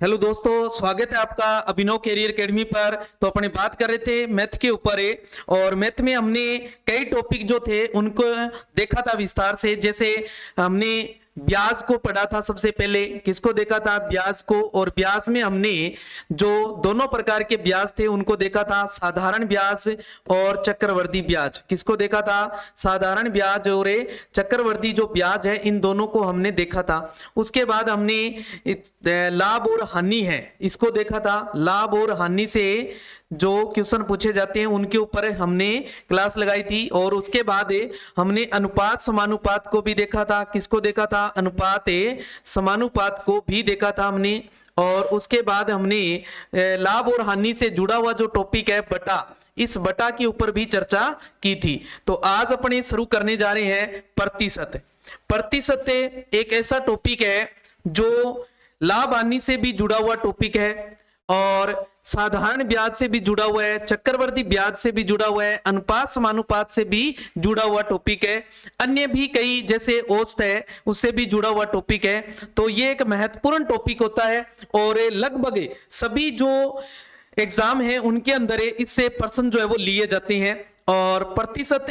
Hello दोस्तों, स्वागत है आपका अभिनव कैरियर एकेडमी पर। तो अपने बात कर रहे थे मैथ के ऊपर है और मैथ में हमने कई टॉपिक जो थे उनको देखा था विस्तार से। जैसे हमने ब्याज को पढ़ा था, सबसे पहले किसको देखा था? ब्याज को। और ब्याज में हमने जो दोनों प्रकार के ब्याज थे उनको देखा था, साधारण ब्याज और चक्रवर्ती ब्याज। किसको देखा था? साधारण ब्याज और चक्रवर्ती जो ब्याज है, इन दोनों को हमने देखा था। उसके बाद हमने लाभ और हानि है इसको देखा था। लाभ और हानि से जो क्वेश्चन पूछे जाते हैं उनके ऊपर हमने क्लास लगाई थी। और उसके बाद हमने अनुपात समानुपात को भी देखा था। किसको देखा था? अनुपात समानुपात को भी देखा था हमने। और उसके बाद हमने लाभ और हानि से जुड़ा हुआ जो टॉपिक है बटा, इस बटा के ऊपर भी चर्चा की थी। तो आज अपने शुरू करने जा रहे हैं प्रतिशत। प्रतिशत एक ऐसा टॉपिक है जो लाभ हानि से भी जुड़ा हुआ टॉपिक है और साधारण ब्याज से भी जुड़ा हुआ है, चक्रवर्ती ब्याज से भी जुड़ा हुआ है, अनुपात समानुपात से भी जुड़ा हुआ टॉपिक है, अन्य भी कई जैसे औसत है उससे भी जुड़ा हुआ टॉपिक है। तो ये एक महत्वपूर्ण टॉपिक होता है और लगभग सभी जो एग्जाम है उनके अंदर इससे प्रश्न जो है वो लिए जाते हैं। और प्रतिशत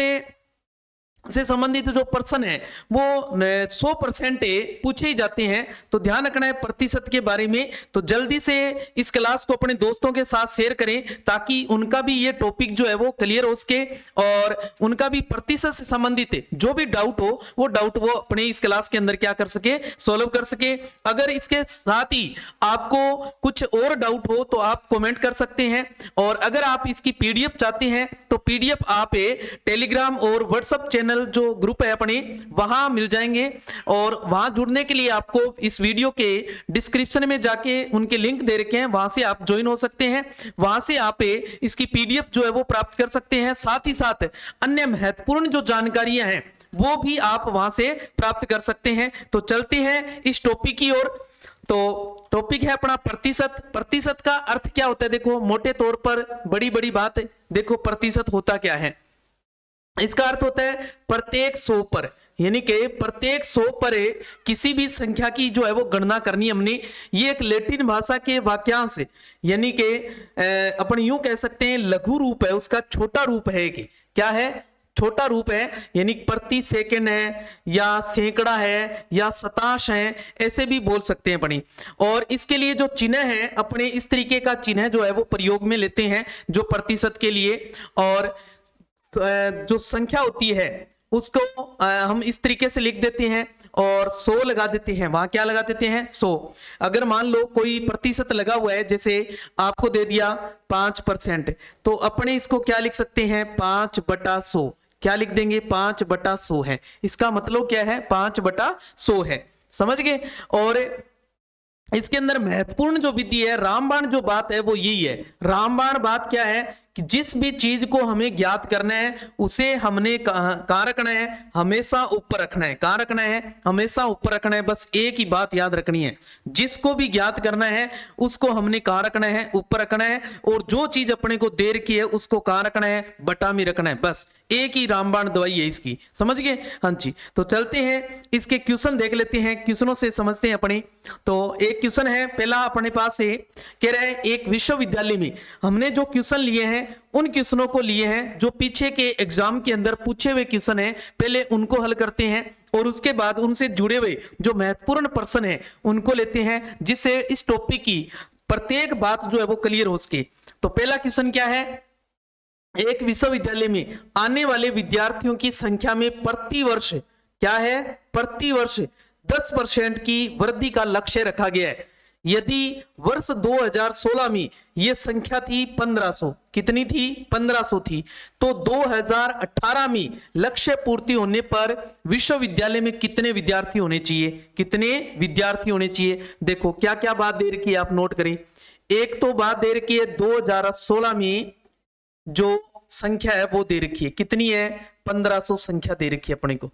से संबंधित जो प्रश्न है वो 100% पूछे ही जाते हैं। तो ध्यान रखना है प्रतिशत के बारे में। तो जल्दी से इस क्लास को अपने दोस्तों के साथ शेयर करें ताकि उनका भी ये टॉपिक जो है वो क्लियर हो सके और उनका भी प्रतिशत से संबंधित जो भी डाउट हो वो डाउट वो अपने इस क्लास के अंदर क्या कर सके, सोल्व कर सके। अगर इसके साथ ही आपको कुछ और डाउट हो तो आप कमेंट कर सकते हैं। और अगर आप इसकी पीडीएफ चाहते हैं तो पीडीएफ आप टेलीग्राम और व्हाट्सएप चैनल जो ग्रुप है अपने वहां मिल जाएंगे। और वहां जुड़ने के लिए आपको इस वीडियो के डिस्क्रिप्शन में जाके उनके लिंक दे रखे हैं, वहां से आप ज्वाइन हो सकते हैं। वहां से आप इसकी पीडीएफ जो है वो प्राप्त कर सकते हैं। साथ ही साथ अन्य महत्वपूर्ण जो जानकारियां हैं वो भी आप वहां से प्राप्त कर सकते हैं। तो चलते हैं इस टॉपिक की ओर। तो टॉपिक है अपना प्रतिशत। प्रतिशत का अर्थ क्या होता है? देखो मोटे तौर पर बड़ी बड़ी बात है। देखो प्रतिशत होता क्या है? इसका अर्थ होता है प्रत्येक 100 पर, यानी कि प्रत्येक 100 पर किसी भी संख्या की जो है वो गणना करनी हमने। ये एक लैटिन भाषा के वाक्यांश है, यानी कि अपन यूं कह सकते हैं लघु रूप है उसका, छोटा रूप है कि क्या है? छोटा रूप है, यानी प्रति सेकंड है या सैकड़ा है या शतांश है, ऐसे भी बोल सकते हैं अपनी। और इसके लिए जो चिन्ह है अपने इस तरीके का चिन्ह जो है वो प्रयोग में लेते हैं जो प्रतिशत के लिए। और जो संख्या होती है उसको हम इस तरीके से लिख देते हैं और 100 लगा देते हैं। वहां क्या लगा देते हैं? 100। अगर मान लो कोई प्रतिशत लगा हुआ है, जैसे आपको दे दिया 5%, तो अपने इसको क्या लिख सकते हैं? 5/100। क्या लिख देंगे? 5/100 है। इसका मतलब क्या है? 5/100 है। समझ गए? और इसके अंदर महत्वपूर्ण जो विधि है, रामबाण जो बात है वो यही है। रामबाण बात क्या है कि जिस भी चीज को हमें ज्ञात करना है उसे हमने कहां रखना है? हमेशा ऊपर रखना है। कहां रखना है? हमेशा ऊपर रखना है। बस एक ही बात याद रखनी है, जिसको भी ज्ञात करना है उसको हमने कहां रखना है? ऊपर रखना है। और जो चीज अपने को दे रखी है उसको कहां रखना है? बटा में रखना है। बस एक ही रामबाण दवाई है इसकी। समझ गए? हाँ जी। तो चलते हैं इसके क्वेश्चन देख लेते हैं, क्वेश्चनों से समझते हैं अपने। तो एक क्वेश्चन है पहला अपने पास है, कह रहा है एक विश्वविद्यालय में हमने जो क्वेश्चन लिए हैं उन क्वेश्चनों को लिए हैं जो पीछे के एग्जाम के अंदर पूछे हुए क्वेश्चन हैं, पहले उनको हल करते हैं और उसके बाद उनसे जुड़े हुए जो महत्वपूर्ण प्रश्न है उनको लेते हैं, जिससे इस टॉपिक की प्रत्येक बात जो है वो क्लियर हो सके। तो पहला क्वेश्चन क्या है? एक विश्वविद्यालय में आने वाले विद्यार्थियों की संख्या में प्रतिवर्ष क्या है? प्रतिवर्ष 10% की वृद्धि का लक्ष्य रखा गया है। यदि वर्ष 2016 में यह संख्या थी 1500, कितनी थी? 1500 थी, तो 2018 में लक्ष्य पूर्ति होने पर विश्वविद्यालय में कितने विद्यार्थी होने चाहिए? कितने विद्यार्थी होने चाहिए? देखो क्या क्या बात दे रखी है, आप नोट करें। एक तो बात दे रखी है 2016 में जो संख्या है वो दे रखी है, कितनी है? 1500 संख्या दे रखी है अपने को।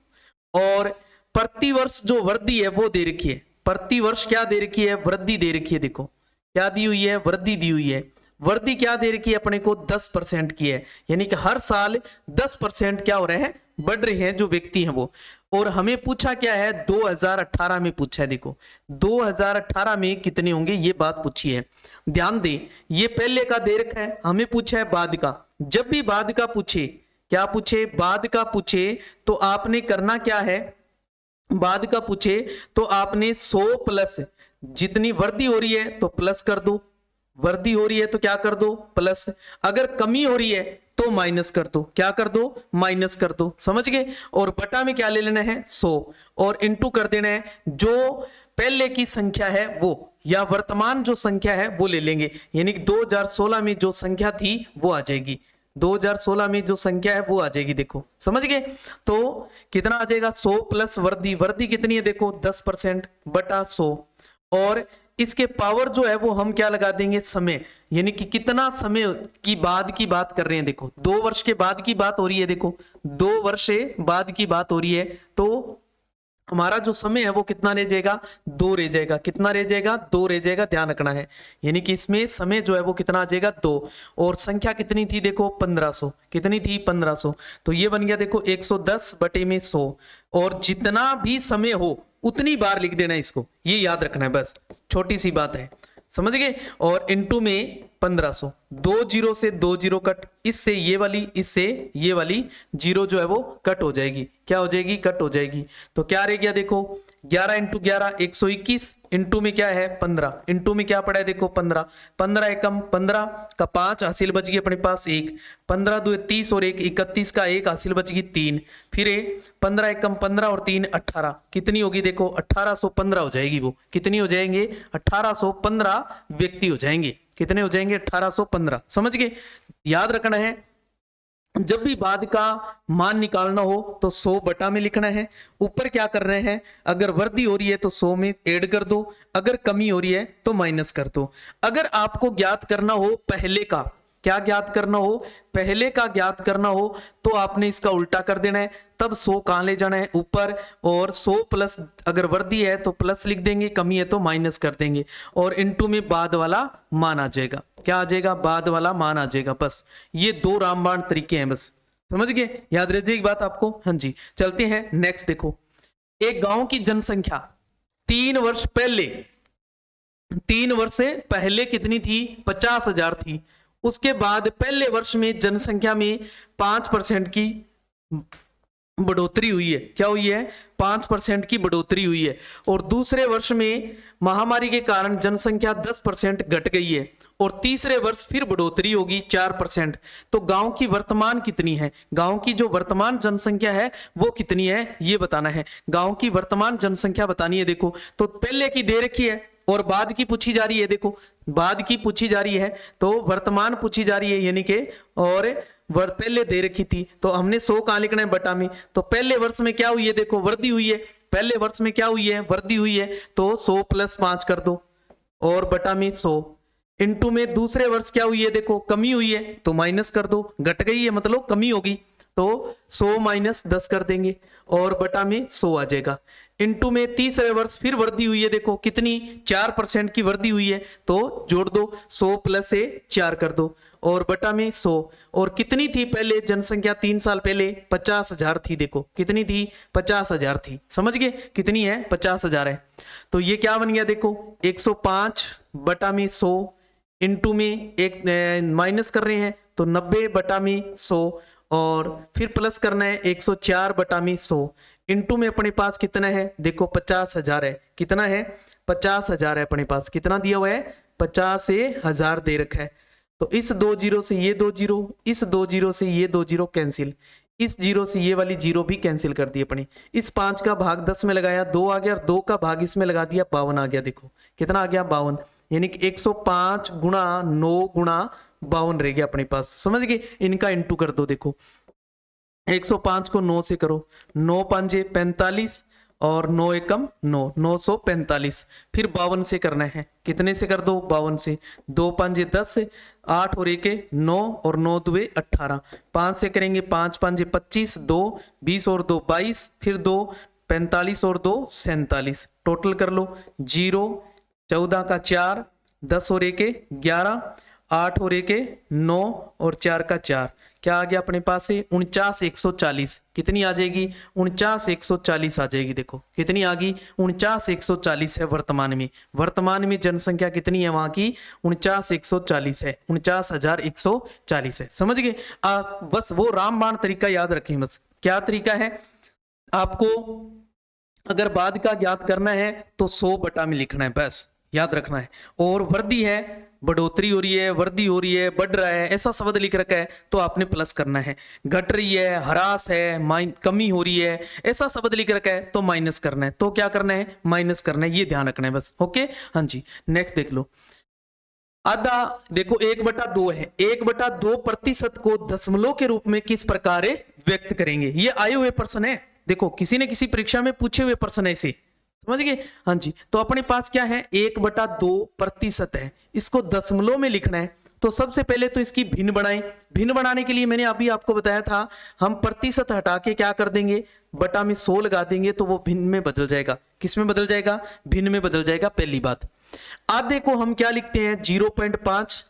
और प्रतिवर्ष जो वृद्धि है वो दे रखी है। प्रतिवर्ष क्या दे रखी है? वृद्धि दे रखी है। देखो क्या दी हुई है? वृद्धि दी हुई है। वृद्धि क्या दे रखी है अपने को? 10% की है, यानी कि हर साल 10% क्या हो रहे हैं? बढ़ रहे हैं जो व्यक्ति हैं वो। और हमें पूछा क्या है, 2018 में पूछा है। देखो 2018 में कितने होंगे ये बात पूछी है। ध्यान दे, ये पहले का दे रखा है, हमें पूछा है बाद का। जब भी बाद का पूछे, क्या पूछे, बाद का पूछे, तो आपने करना क्या है, बाद का पूछे तो आपने 100 प्लस, जितनी वृद्धि हो रही है तो प्लस कर दो, वृद्धि हो रही है तो क्या कर दो, प्लस, अगर कमी हो रही है तो माइनस कर दो, क्या कर दो, माइनस कर दो, समझ गए। और बटा में क्या ले लेना है, 100, और इनटू कर देना है जो पहले की संख्या है वो, या वर्तमान जो संख्या है वो ले लेंगे, यानी कि 2016 में जो संख्या थी वो आ जाएगी, 2016 में जो संख्या है वो आ जाएगी। देखो समझ गए, तो कितना आ जाएगा, 100 प्लस वृद्धि, वृद्धि कितनी है देखो 10% बटा 100, और इसके पावर जो है वो हम क्या लगा देंगे, समय, यानी कि कितना समय की बाद की बात कर रहे हैं। देखो 2 वर्ष के बाद की बात हो रही है, देखो 2 वर्ष बाद की बात हो रही है, तो हमारा जो समय है वो कितना रह जाएगा, 2 रह जाएगा, कितना रह जाएगा, 2 रह जाएगा, ध्यान रखना है। यानी कि इसमें समय जो है वो कितना आ जाएगा, 2, और संख्या कितनी थी देखो 1500, कितनी थी 1500, तो ये बन गया देखो 110 बटे में 100, और जितना भी समय हो उतनी बार लिख देना इसको, ये याद रखना है, बस छोटी सी बात है, समझ गए। और इनटू में 1500, 2 जीरो से 2 जीरो कट, इससे ये वाली, इससे ये वाली जीरो जो है वो कट हो जाएगी, क्या हो जाएगी, कट हो जाएगी। तो क्या रह गया देखो 11 इंटू 11 121, इंटू में क्या है 15, इंटू में क्या पड़ा है देखो 15, 15 एकम 15 का 5 हासिल बच गई अपने पास 1, 15 दो 30 और 1 31 का 1 हासिल बच गई 3, फिर 15 एकम 15 और 3 18, कितनी होगी देखो 1815 हो जाएगी, वो कितनी हो जाएंगे 1815 व्यक्ति हो जाएंगे, कितने हो जाएंगे 1815, समझ गए। याद रखना है जब भी बाद का मान निकालना हो तो 100 बटा में लिखना है, ऊपर क्या कर रहे हैं, अगर वृद्धि हो रही है तो 100 में ऐड कर दो, अगर कमी हो रही है तो माइनस कर दो। अगर आपको ज्ञात करना हो पहले का, क्या ज्ञात करना हो, पहले का ज्ञात करना हो, तो आपने इसका उल्टा कर देना है, तब 100 कहां ले जाना है ऊपर, और 100 प्लस, अगर वृद्धि है तो प्लस लिख देंगे, कमी है तो माइनस कर देंगे, और इनटू में बाद वाला मान आ जाएगा, क्या आ जाएगा, बाद वाला मान आ जाएगा। बस ये 2 रामबाण तरीके हैं, बस समझ गए, याद रह जाएगी बात आपको। हाँ जी, चलते हैं नेक्स्ट। देखो एक गांव की जनसंख्या 3 वर्ष पहले, 3 वर्ष से पहले कितनी थी, 50,000 थी। उसके बाद पहले वर्ष में जनसंख्या में 5% की बढ़ोतरी हुई है, क्या हुई है, 5% की बढ़ोतरी हुई है, और दूसरे वर्ष में महामारी के कारण जनसंख्या 10% घट गई है, और तीसरे वर्ष फिर बढ़ोतरी होगी 4%। तो गांव की वर्तमान कितनी है, गांव की जो वर्तमान जनसंख्या है वो कितनी है ये बताना है, गांव की वर्तमान जनसंख्या बतानी है। देखो तो पहले की दे रखी है और बाद की पूछी जा रही है, देखो बाद की पूछी जा रही है तो वर्तमान पूछी जा रही है, यानी कि और पहले दे रखी थी, तो हमने 100 कहां लिखना है, बटा में। तो पहले वर्ष में क्या हुई है, देखो वृद्धि हुई है, पहले वर्ष में क्या हुई है, वृद्धि हुई है, तो 100 प्लस 5 कर दो, और बटा में 100, इनटू में दूसरे वर्ष क्या हुई है, देखो कमी हुई है तो माइनस कर दो, घट गई है मतलब कमी होगी, तो 100 माइनस 10 कर देंगे, और बटा में 100 आ जाएगा। इनटू में तीसरे वर्ष फिर वृद्धि हुई है, देखो कितनी 4% की वृद्धि हुई है, तो जोड़ दो 100 प्लस से 4 कर दो, और बटा में 100, और कितनी थी पहले जनसंख्या 3 साल पहले, 50,000 थी, देखो कितनी थी 50,000 थी, समझ गए कितनी है 50,000 है। तो ये क्या बन गया देखो 105 बटा में 100, इनटू में एक माइनस कर रहे हैं तो 90 बटा में 100, और फिर प्लस करना है 104 बटा में 100, इनटू में अपने पास कितना है देखो 50,000 है, कितना है 50,000 है अपने पास, कितना दिया हुआ है 50,000 दे रखा है। तो इस 2 जीरो से ये 2 जीरो, इस 2 जीरो से ये 2 जीरो कैंसिल, इस जीरो से ये वाली जीरो भी कैंसिल कर दी अपनी, इस 5 का भाग 10 में लगाया 2 आ गया, और 2 का भाग इसमें लगा दिया 52 आ गया, देखो कितना आ गया 52, यानी कि 105 गुणा 9 गुणा 52 रह गया अपने पास, समझ गए। इनका इंटू कर दो, देखो 105 को 9 से करो, 9 5 45 और 9 एकम 9, 945, फिर 52 से करना है, कितने से कर दो 52 से, 2 5 10, 8 और 1 9, और 9 2 18, 5 से करेंगे 5 5 25, 2 20 और 2 22, फिर 2 45 और 2 47, टोटल कर लो 0 14 का 4, 10 और 1 11, 8 और 1 9 और 4 का 4, क्या आ गया अपने पास से 49,140। कितनी आ जाएगी 49,140 आ जाएगी। देखो कितनी आ गई 49,140 है वर्तमान में जनसंख्या कितनी है वहां की 49,140 है, 49,140 है। समझ गए। बस वो रामबाण तरीका याद रखें। बस क्या तरीका है, आपको अगर बाद का ज्ञात करना है तो 100 बटा में लिखना है, बस याद रखना है। और वृद्धि है, बढ़ोतरी हो रही है, वृद्धि हो रही है, बढ़ रहा है, ऐसा शब्द लिख रखा है तो आपने प्लस करना है। घट रही है, ह्रास है, कमी हो रही है, ऐसा शब्द लिख रखा है तो माइनस करना है। तो क्या करना है, माइनस करना है, ये ध्यान रखना है बस। ओके हाँ जी। नेक्स्ट देख लो, आधा देखो 1/2 है। 1/2 प्रतिशत को दशमलव के रूप में किस प्रकार व्यक्त करेंगे। ये आए हुए प्रश्न है, देखो किसी ने किसी परीक्षा में पूछे हुए प्रश्न ऐसे, समझ गए। हाँ जी। तो अपने पास क्या है 1/2 प्रतिशत है, इसको दशमलव में लिखना है। तो सबसे पहले तो इसकी भिन्न बनाएं। भिन्न बनाने के लिए मैंने अभी आपको बताया था, हम प्रतिशत हटा के क्या कर देंगे, बटा में 100 लगा देंगे तो वो भिन्न में बदल जाएगा। किस में बदल जाएगा, भिन्न में बदल जाएगा। पहली बात। आधे को हम क्या लिखते हैं 0.5,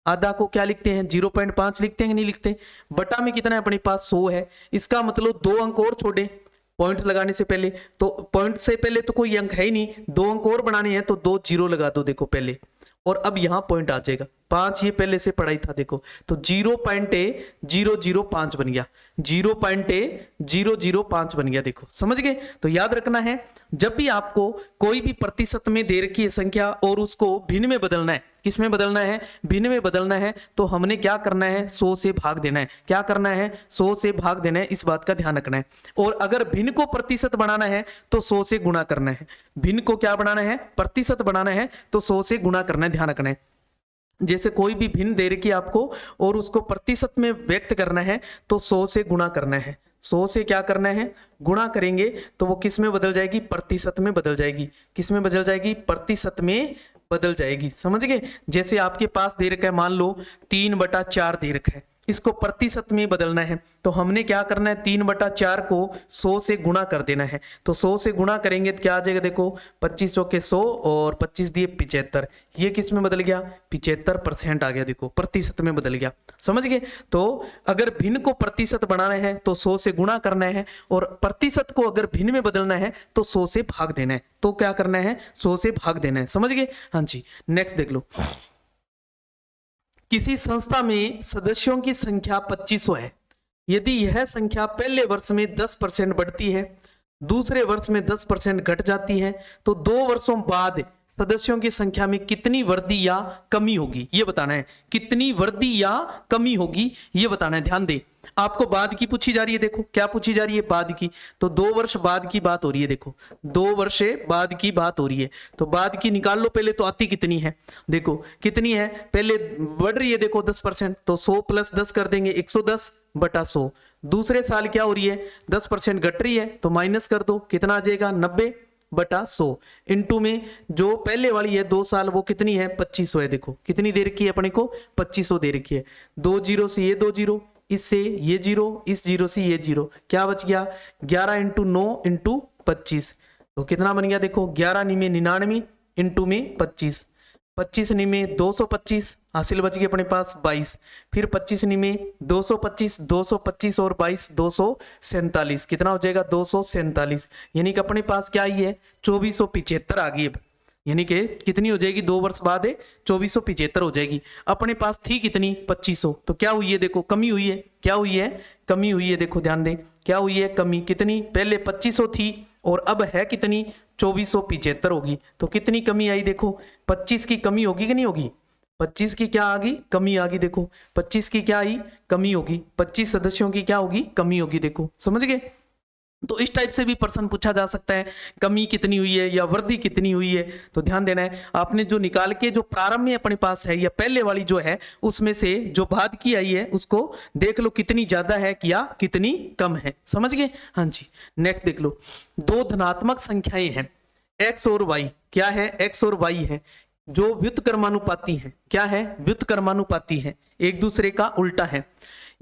आधा को क्या लिखते हैं 0.5 लिखते हैं कि नहीं लिखते। बटा में कितना है अपने पास 100 है, इसका मतलब 2 अंक और छोड़े पॉइंट लगाने से पहले। तो पॉइंट से पहले तो कोई अंक है ही नहीं, 2 अंक और बनाने हैं तो 2 जीरो लगा दो देखो पहले, और अब यहां पॉइंट आ जाएगा 5, ये पहले से पढ़ाई था देखो। तो 0.005 बन गया, 0.005 बन गया। देखो समझ गए। तो याद रखना है, जब भी आपको कोई भी प्रतिशत में दे रखी है संख्या और उसको भिन्न में बदलना है, किस में बदलना है, भिन्न में बदलना है, तो हमने क्या करना है 100 से भाग देना है। क्या करना है 100 से भाग देना है, इस बात का ध्यान रखना है। और अगर भिन्न को प्रतिशत बनाना है तो 100 से गुणा करना है। भिन्न को क्या बनाना है, प्रतिशत बनाना है तो 100 से गुणा करना है, ध्यान रखना है। जैसे कोई भी भिन्न दे रखी है आपको और उसको प्रतिशत में व्यक्त करना है तो 100 से गुणा करना है। 100 से क्या करना है, गुणा करेंगे तो वो किस में बदल जाएगी, प्रतिशत में बदल जाएगी। किस में बदल जाएगी, प्रतिशत में बदल जाएगी। समझ गए। जैसे आपके पास दे रखा है, मान लो 3/4 दे रखा है, इसको प्रतिशत में बदलना है तो हमने क्या करना है 3/4 को 100 से गुणा कर देना है। तो 100 से गुणा करेंगे तो क्या आ जाएगा, देखो 25 के 100 और 25 दिए 75, ये किस में बदल गया 75% आ गया। देखो प्रतिशत में बदल गया। समझ गए। तो अगर भिन्न को प्रतिशत बनाना है तो 100 से गुणा करना है, और प्रतिशत को अगर भिन्न में बदलना है तो 100 से भाग देना है। तो क्या करना है 100 से भाग देना है। समझ गए। हाँ जी। नेक्स्ट देख लो, किसी संस्था में सदस्यों की संख्या 2500 है। यदि यह संख्या पहले वर्ष में 10% बढ़ती है, दूसरे वर्ष में 10% घट जाती है, तो 2 वर्षों बाद सदस्यों की संख्या में कितनी वृद्धि या कमी होगी, ये बताना है। कितनी वृद्धि या कमी होगी ये बताना है। ध्यान दे, आपको बाद की पूछी जा रही है। देखो क्या पूछी जा रही है, बाद की। तो 2 वर्ष बाद की बात हो रही है। देखो 2 वर्ष बाद की बात हो रही है, तो बाद की निकाल लो पहले। तो आती कितनी है, देखो कितनी है, पहले बढ़ रही है देखो 10%, तो 100 + 10 कर देंगे 110/100। दूसरे साल क्या हो रही है 10% घट रही है, तो माइनस कर दो, कितना आ जाएगा 90/100। इंटू में जो पहले वाली है 2 साल, वो कितनी है 2500 है। देखो कितनी दे रखी है अपने को 2500 दे रखी है। 2 जीरो से ये 2 जीरो, इससे ये 0, इस 0 से ये 0, क्या बच गया 11 × 9 × 25। तो कितना बन गया देखो 11 × 99 इंटू में 25, 25 × 225, हासिल बच गई अपने पास 22। फिर 25 × 225, 225 और 22 247, कितना हो जाएगा 247। यानी कि अपने पास क्या आई है 2475 आ गई। यानी कि कितनी हो जाएगी 2 वर्ष बाद 2475 हो जाएगी। अपने पास थी कितनी 2500, तो क्या हुई है देखो कमी हुई है। क्या हुई है, कमी हुई है। देखो ध्यान दें, क्या हुई है कमी, कितनी, पहले 2500 थी और अब है कितनी 2475 होगी। तो कितनी कमी आई देखो, 25 की कमी होगी कि नहीं होगी, 25 की क्या आ गई कमी आ गई। देखो 25 की क्या आई कमी होगी, 25 सदस्यों की क्या होगी कमी होगी। देखो समझ गए। तो इस टाइप से भी प्रश्न पूछा जा सकता है, कमी कितनी हुई है या वृद्धि कितनी हुई है। तो ध्यान देना है, आपने जो निकाल के जो प्रारंभ में अपने पास है या पहले वाली जो है उसमें से जो बाद की आई है उसको देख लो कितनी ज्यादा है या कितनी कम है। समझ गए। हाँ जी। नेक्स्ट देख लो, 2 धनात्मक संख्याएं हैं x और y। क्या है, x और y है जो व्युत्क्रमानुपाती है। क्या है, व्युत्क्रमानुपाती है, एक दूसरे का उल्टा है।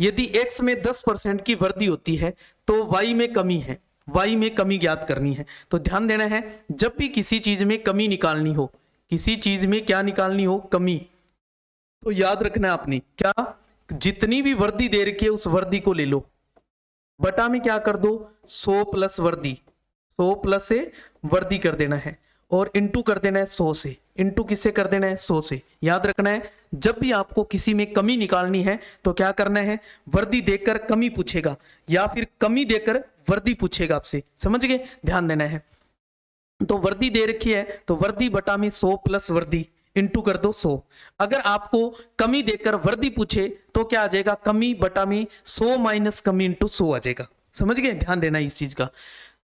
यदि x में 10% की वृद्धि होती है तो y में कमी है, y में कमी ज्ञात करनी है। तो ध्यान देना है, जब भी किसी चीज में कमी निकालनी हो, किसी चीज में क्या निकालनी हो कमी, तो याद रखना है आपने क्या, जितनी भी वर्दी दे रखी है उस वर्दी को ले लो, बटा में क्या कर दो 100 प्लस वर्दी, 100 प्लस से वर्दी कर देना है और इंटू कर देना है 100 से, इंटू किससे कर देना है 100 से। याद रखना है जब भी आपको किसी में कमी निकालनी है तो क्या करना है, वर्दी देकर कमी पूछेगा या फिर कमी देकर वर्दी पूछेगा आपसे, समझ गए, ध्यान देना है। तो वर्दी दे रखी है तो वर्दी बटा में 100 प्लस वर्दी इंटू कर दो 100। अगर आपको कमी देकर वर्दी पूछे तो क्या आ जाएगा, कमी बटा में 100 माइनस कमी इंटू 100 आ जाएगा, समझ गए, ध्यान देना इस चीज का।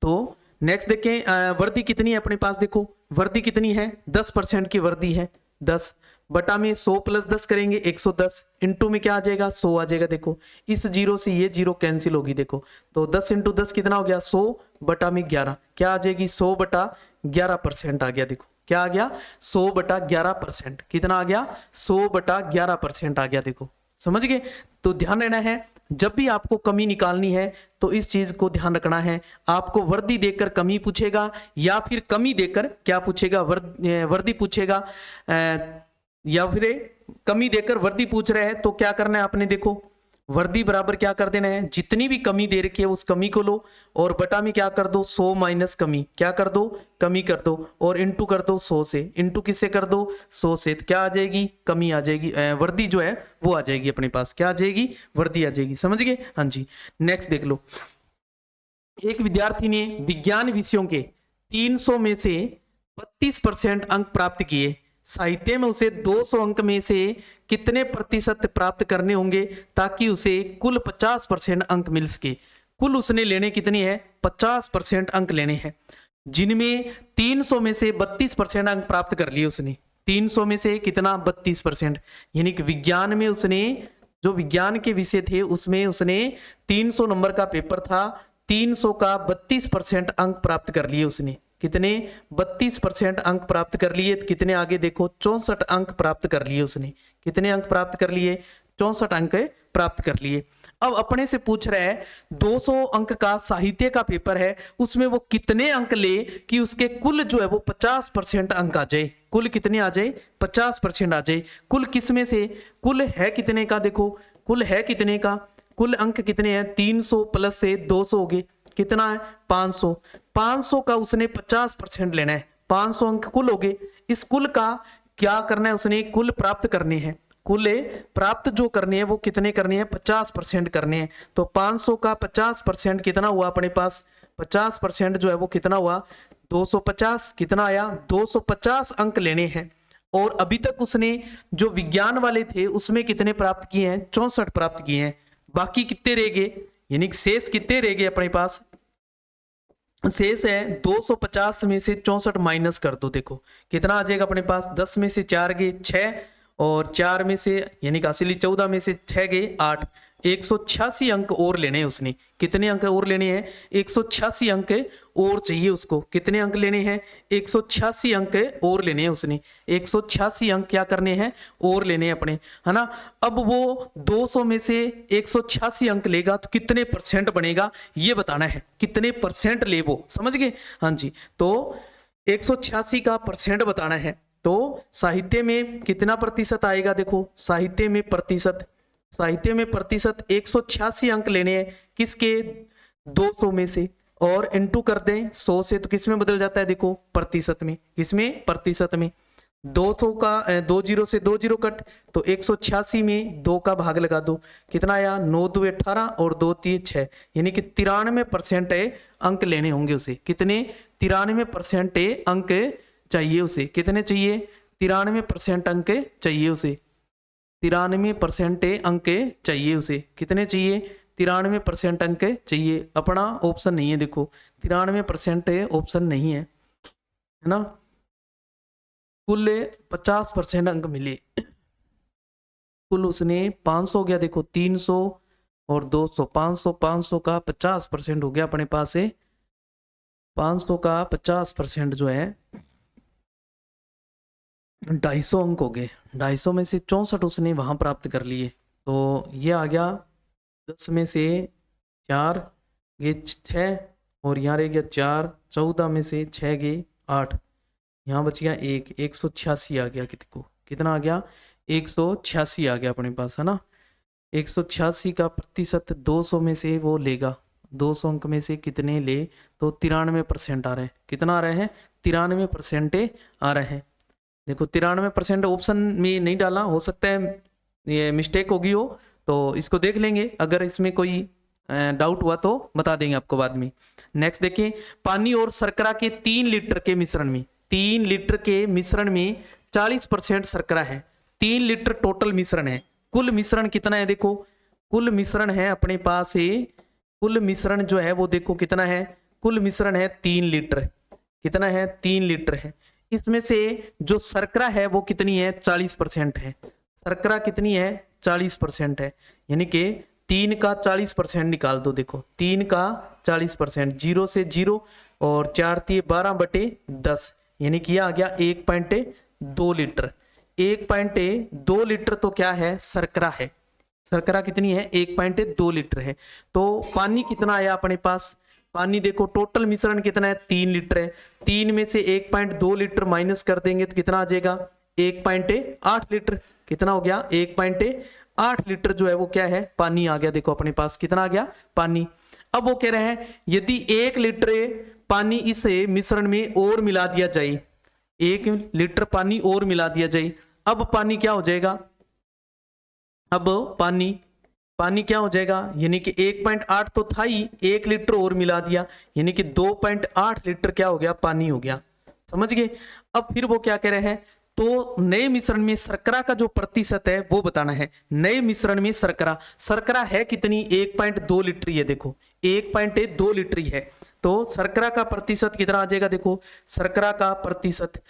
तो नेक्स्ट देखें, वर्दी कितनी है अपने पास, देखो वर्दी कितनी है 10% की वर्दी है, 10 बटा में 100 प्लस 10 करेंगे 110, इंटू में क्या आ जाएगा 100 आ जाएगा। देखो इस जीरो से ये जीरो कैंसिल होगी, देखो तो 10 इंटू 10 कितना हो गया 100 बटा में 11, क्या आ जाएगी 100 बटा 11% आ गया। देखो क्या आ गया 100 बटा 11%, कितना आ गया 100 बटा 11% आ गया, देखो समझ गए। तो ध्यान देना है जब भी आपको कमी निकालनी है तो इस चीज को ध्यान रखना है, आपको वर्दी देकर कमी पूछेगा या फिर कमी देकर क्या पूछेगा, वर्दी पूछेगा, या फिर कमी देकर वर्दी पूछ रहे हैं तो क्या करना है आपने, देखो वर्दी बराबर क्या कर देना है, जितनी भी कमी दे रखी है उस कमी को लो और बटा में क्या कर दो 100 माइनस कमी, क्या कर दो कमी कर दो और इंटू कर दो 100 से, इंटू किससे कर दो 100 से, तो क्या आ जाएगी कमी आ जाएगी, वर्दी जो है वो आ जाएगी अपने पास, क्या आ जाएगी वर्दी आ जाएगी, समझ गए। हाँ जी नेक्स्ट देख लो, एक विद्यार्थी ने विज्ञान विषयों के 300 में से 32% अंक प्राप्त किए, साहित्य में उसे 200 अंक में से कितने प्रतिशत प्राप्त करने होंगे ताकि उसे कुल 50% अंक मिल सके। कुल उसने लेने कितनी है 50% अंक लेने हैं, जिनमें 300 में से 32% अंक प्राप्त कर लिए उसने, 300 में से कितना 32%, यानी कि विज्ञान में उसने जो विज्ञान के विषय थे उसमें उसने 300 नंबर का पेपर था, 300 का 32% अंक प्राप्त कर लिए उसने, कितने 32% अंक प्राप्त कर लिए, तो कितने आगे देखो 64 अंक प्राप्त कर लिए उसने, कितने अंक प्राप्त कर लिए 64 अंक प्राप्त कर लिए। अब अपने से पूछ रहा है 200 अंक का साहित्य का पेपर है, उसमें वो कितने अंक ले कि उसके कुल जो है वो 50% अंक आ जाए, कुल कितने आ जाए 50% आ जाए। कुल किसमें से, कुल है कितने का, देखो कुल है कितने का, कुल अंक कितने हैं 300 प्लस से 200 हो गए, कितना है 500, 500 का उसने 50% लेना है, 500 अंक कुल हो गए, इस कुल का क्या करना है उसने कुल प्राप्त करने हैं, कुल प्राप्त जो करने हैं वो कितने करने हैं 50% करने हैं। तो 500 का 50% कितना हुआ अपने पास, 50% जो है वो कितना हुआ 250, कितना आया 250 अंक लेने हैं। और अभी तक उसने जो विज्ञान वाले थे उसमें कितने प्राप्त किए हैं 64 प्राप्त किए हैं, बाकी कितने रह गए, यानी शेष कितने रह गए अपने पास, शेष है 250 में से 64 माइनस कर दो, देखो कितना आ जाएगा अपने पास, 10 में से 4 गए 6 और 4 में से यानी कि असली 14 में से 6 गए 8, 186 अंक और लेने हैं उसने, कितने अंक और लेने हैं 186 अंक और चाहिए उसको, कितने अंक लेने हैं 186 अंक और लेने हैं उसने, 186 अंक क्या करने हैं और लेने हैं अपने, है ना। अब वो 200 में से 186 अंक लेगा तो कितने परसेंट बनेगा ये बताना है, कितने परसेंट ले वो, समझ गए। हाँ जी तो 186 का परसेंट बताना है, तो साहित्य में कितना प्रतिशत आएगा, देखो साहित्य में प्रतिशत, साहित्य में प्रतिशत 186 अंक लेने हैं किसके 200 में से और इंटू कर दें 100 से, तो किस में बदल जाता है देखो प्रतिशत में, किसमें प्रतिशत में, 200 का 2 जीरो से 2 जीरो कट, तो 186 में 2 का भाग लगा दो, कितना आया 9 2 18 और 2 3 6, यानी कि 93% अंक लेने होंगे उसे, कितने 93% अंक चाहिए उसे, कितने चाहिए 93% अंक चाहिए उसे, 93% अंक चाहिए उसे, कितने चाहिए 93% अंक चाहिए, अपना ऑप्शन नहीं है, देखो 93% ऑप्शन नहीं है, है ना। कुल 50% अंक मिले, कुल उसने 500 हो गया, देखो 300 और 200, 500 500 का 50% हो गया अपने पास से, 500 का 50% जो है 250 अंक हो गए, 250 में से 64 उसने वहां प्राप्त कर लिए, तो ये आ गया 10 में से 4 गए 6 और यहाँ रह गया 4, 14 में से 6 गए 8, यहाँ बच गया 1, 186 आ गया कितने को, कितना आ गया, 186 आ गया अपने पास, है ना। 186 का प्रतिशत 200 में से वो लेगा, 200 अंक में से कितने ले, तो 93% आ रहे हैं। कितना आ रहे हैं, 93% आ रहे हैं। देखो 93% ऑप्शन में नहीं डाला, हो सकता है ये मिस्टेक होगी हो, तो इसको देख लेंगे, अगर इसमें कोई डाउट हुआ तो बता देंगे आपको बाद में। नेक्स्ट देखिए, पानी और शर्करा के 3 लीटर के मिश्रण में, 3 लीटर के मिश्रण में 40% शर्करा है, 3 लीटर टोटल मिश्रण है। कुल मिश्रण कितना है, देखो कुल मिश्रण है अपने पास है, कुल मिश्रण जो है वो देखो कितना है, कुल मिश्रण है 3 लीटर, कितना है, 3 लीटर है। इसमें से जो शर्करा है वो कितनी है, 40% है। शर्करा कितनी है, 40% है, यानी कि 3 का 40% निकाल दो। देखो 3 का 40%, 0 से 0 और 4 × 12/10, यानी कि यह आ गया 1.2 लीटर। 1.2 लीटर तो क्या है, शर्करा है। शर्करा कितनी है, 1.2 लीटर है। तो पानी कितना आया अपने पास, पानी देखो टोटल मिश्रण कितना है, 3 लीटर है। 3 में से 1.2 लीटर माइनस कर देंगे तो कितना आ जाएगा, 1.8 लीटर। कितना हो गया, 1.8 लीटर जो है वो क्या है, पानी आ गया। देखो अपने पास कितना आ गया, पानी। अब वो कह रहे हैं यदि 1 लीटर पानी इस मिश्रण में और मिला दिया जाए, 1 लीटर पानी और मिला दिया जाए, अब पानी क्या हो जाएगा, अब पानी क्या हो जाएगा, यानी कि 1.8 तो था ही, 1 लीटर और मिला दिया, यानी कि 2.8 लीटर क्या हो गया, पानी हो गया। समझ गए। अब फिर वो क्या कह रहे हैं, तो नए मिश्रण में शर्करा का जो प्रतिशत है वो बताना है। नए मिश्रण में शर्करा है कितनी, 1.2 लीटर है। देखो 1.2 लीटर है, तो शर्करा का प्रतिशत कितना आ जाएगा, देखो शर्करा का प्रतिशत,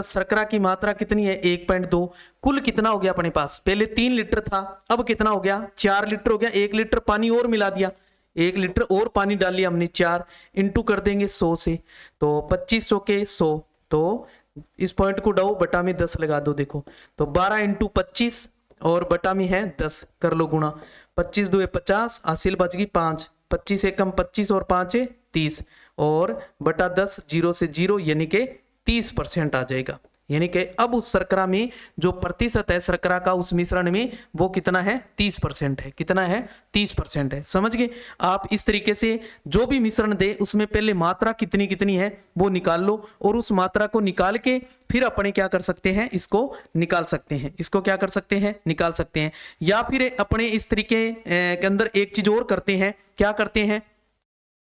शर्करा की मात्रा कितनी है, 1.2। कुल कितना हो गया अपने पास, पहले 3 लीटर था, अब कितना हो गया, 4 लीटर हो गया। 1 लीटर पानी और मिला दिया, 1 लीटर और पानी डाल लिया हमने, 4 इंटू कर देंगे 100 से, तो 2500 के 100, तो इस पॉइंट को डाउ बटा में 10 लगा दो। देखो तो 12 इंटू 25 और बटा में है 10, कर लो गुणा, 25 2 50, हासिल बच गई 5, 25 एकम 25 और 5 30, और बटा 10, 0 से 0, यानी कि 30% आ जाएगा। यानी कि अब उस शर्करा में जो प्रतिशत है शर्करा का उस मिश्रण में वो कितना है, 30% है। कितना है, 30% है। समझ गए। आप इस तरीके से जो भी मिश्रण दे उसमें पहले मात्रा कितनी कितनी है वो निकाल लो, और उस मात्रा को निकाल के फिर अपने क्या कर सकते हैं, इसको निकाल सकते हैं, इसको क्या कर सकते हैं, निकाल सकते हैं। या फिर अपने इस तरीके के अंदर एक चीज और करते हैं, क्या करते हैं,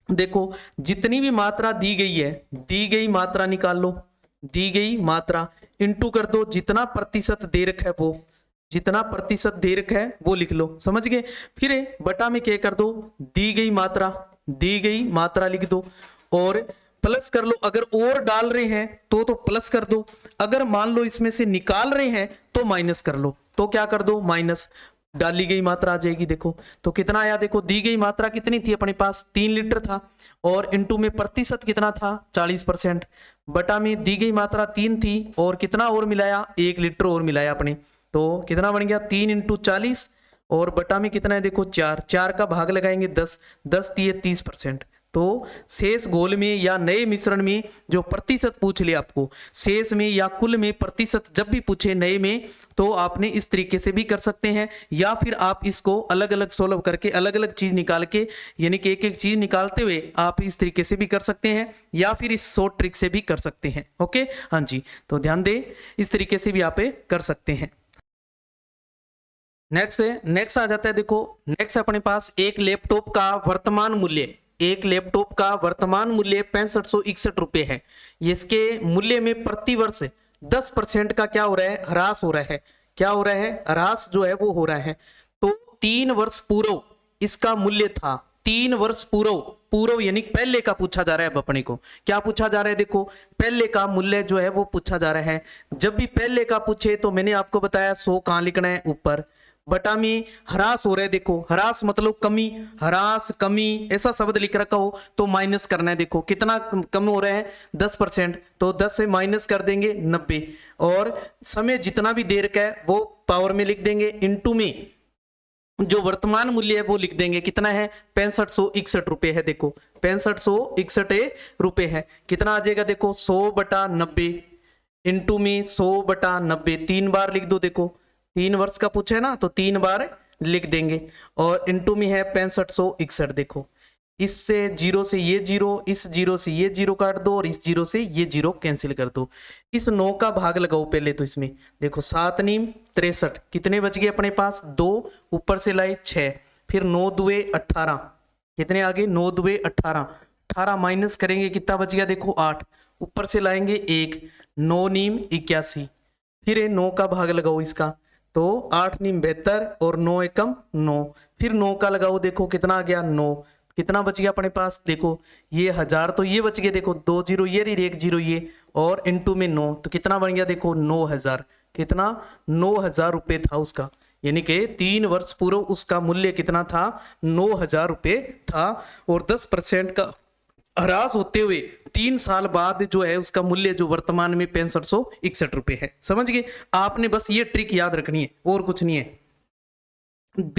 देखो जितनी भी मात्रा दी गई है, दी गई मात्रा निकाल लो, दी गई मात्रा इंटू कर दो जितना प्रतिशत दे रखा है वो, जितना प्रतिशत दे रखा है वो लिख लो। समझ गए। फिर बटा में क्या कर दो, दी गई मात्रा लिख दो, और प्लस कर लो। अगर और डाल रहे हैं तो प्लस कर दो, अगर मान लो इसमें से निकाल रहे हैं तो माइनस कर लो, तो क्या कर दो, माइनस, डाली गई मात्रा आ जाएगी। देखो तो कितना आया, देखो दी गई मात्रा कितनी थी अपने पास, 3 लीटर था, और इंटू में प्रतिशत कितना था, 40%, बटा में दी गई मात्रा 3 थी, और कितना और मिलाया, 1 लीटर और मिलाया अपने, तो कितना बन गया, 3 इंटू 40, और बटा में कितना है, देखो 4, 4 का भाग लगाएंगे 10, 10 दिए 30%। तो शेष घोल में या नए मिश्रण में जो प्रतिशत पूछ ले आपको, शेष में या कुल में प्रतिशत जब भी पूछे नए में, तो आपने इस तरीके से भी कर सकते हैं, या फिर आप इसको अलग अलग सोल्व करके अलग अलग चीज निकाल के, यानी कि एक एक चीज निकालते हुए आप इस तरीके से भी कर सकते हैं, या फिर इस शॉर्ट ट्रिक से भी कर सकते हैं। ओके, हाँ जी, तो ध्यान दें, इस तरीके से भी आप कर सकते हैं। नेक्स्ट आ जाता है, देखो नेक्स्ट अपने पास एक लैपटॉप का वर्तमान मूल्य, एक लैपटॉप का वर्तमान मूल्य 6561 रुपए है। इसके मूल्य में प्रति वर्ष 10% का क्या हो रहा है, ह्रास हो रहा है। क्या हो रहा है, ह्रास जो है वो हो रहा है। तो 3 वर्ष पूर्व इसका मूल्य था, 3 वर्ष पूर्व यानी पहले का पूछा जा रहा है। अब अपने को क्या पूछा जा रहा है, देखो पहले का मूल्य जो है वो पूछा जा रहा है। जब भी पहले का पूछे तो मैंने आपको बताया 100 कहां लिखना है, ऊपर, बटा में ह्रास हो रहा है। देखो ह्रास मतलब कमी, ह्रास कमी ऐसा शब्द लिख रखा हो तो माइनस करना है। देखो कितना कम हो रहा है, 10%, तो 10 से माइनस कर देंगे 90, और समय जितना भी देर का है वो पावर में लिख देंगे, इंटू में जो वर्तमान मूल्य है वो लिख देंगे। कितना है, 6561 रुपए है। देखो 6561 रुपए है। कितना आ जाएगा, देखो 100/90, इंटू में 100/90, 3 बार लिख दो। देखो 3 वर्ष का पूछा है ना, तो 3 बार लिख देंगे। और इंटू में है 6561। देखो इससे जीरो से ये जीरो, इस जीरो से ये जीरो काट दो और इस जीरो से ये जीरो कैंसिल कर दो। इस 9 का भाग लगाओ पहले तो इसमें। देखो 7 नीम 63, कितने बच गए अपने पास? 2, ऊपर से लाए 6, फिर 9 दुए 18, कितने आगे? 9 दुए 18, 18 माइनस करेंगे कितना बच गया? देखो 8, ऊपर से लाएंगे 1, 9 नीम 81, फिर 9 का भाग लगाओ इसका, तो 8 नीम 72 और 9 एकम 9, फिर 9 का लगाओ। देखो कितना आ गया? 9, कितना बच गया अपने पास? देखो ये 1000 तो ये बच गए। देखो 2 जीरो ये रही, 1 जीरो ये, और इंटू में 9, तो कितना बन गया? देखो 9000, कितना? 9000 रुपये था उसका, यानी कि 3 वर्ष पूर्व उसका मूल्य कितना था? 9000 रुपये था। और 10% का ह्रास होते हुए 3 साल बाद जो है उसका मूल्य जो वर्तमान में 6561 रुपये है। समझ गए? आपने बस ये ट्रिक याद रखनी है और कुछ नहीं है।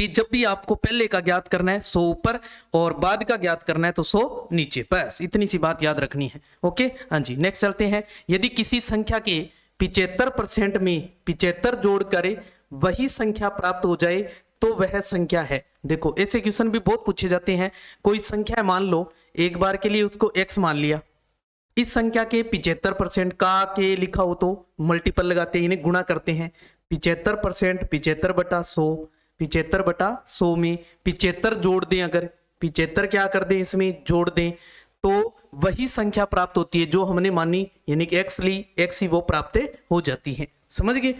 जब भी आपको पहले का ज्ञात करना है 100 ऊपर और बाद का ज्ञात करना है तो 100 नीचे, बस इतनी सी बात याद रखनी है। ओके हाँ जी, नेक्स्ट चलते हैं। यदि किसी संख्या के 75% में 75 जोड़ कर वही संख्या प्राप्त हो जाए तो वह संख्या है। देखो ऐसे क्वेश्चन भी बहुत पूछे जाते हैं। कोई संख्या मान लो, एक बार के लिए उसको x मान लिया, इस संख्या के 75% का के लिखा हो तो मल्टीपल लगाते हैं, इन्हें गुणा करते हैं। 75% 75/100, 75/100 में 75 जोड़ दें, अगर 75 क्या कर दें इसमें जोड़ दें तो वही संख्या प्राप्त होती है जो हमने मानी, यानी कि x ली, x ही वो प्राप्त हो जाती है। समझ गए?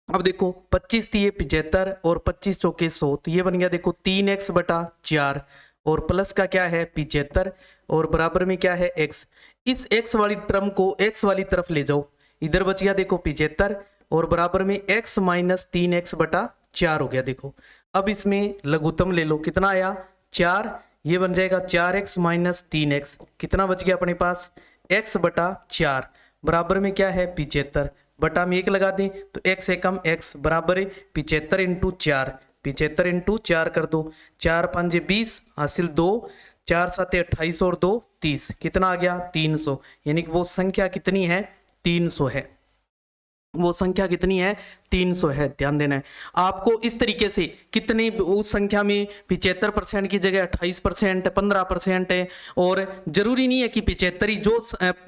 अब देखो 25 दिए 75 और 25 चौके 100, तो ये बन गया देखो 3x/4 और प्लस का क्या है 75 और बराबर में क्या है x। इस x वाली टर्म को x वाली तरफ ले जाओ, इधर बच गया देखो 75 और बराबर में x माइनस 3x/4 हो गया। देखो अब इसमें लघुत्तम ले लो, कितना आया 4, ये बन जाएगा 4x माइनस 3x, कितना बच गया अपने पास x/4 बराबर में क्या है 75, बटा में 1 लगा दें तो x एकम x बराबर है 75 इंटू 4, 75 इंटू 4 कर दो, 4 5 20 हासिल 2, 4 7 28 और 2 30, कितना आ गया 300, यानी कि वो संख्या कितनी है 300 है। वो संख्या कितनी है 300 है। ध्यान देना है आपको। इस तरीके से कितने उस संख्या में 75% की जगह 28%, 15% है, और जरूरी नहीं है कि 75 ही जो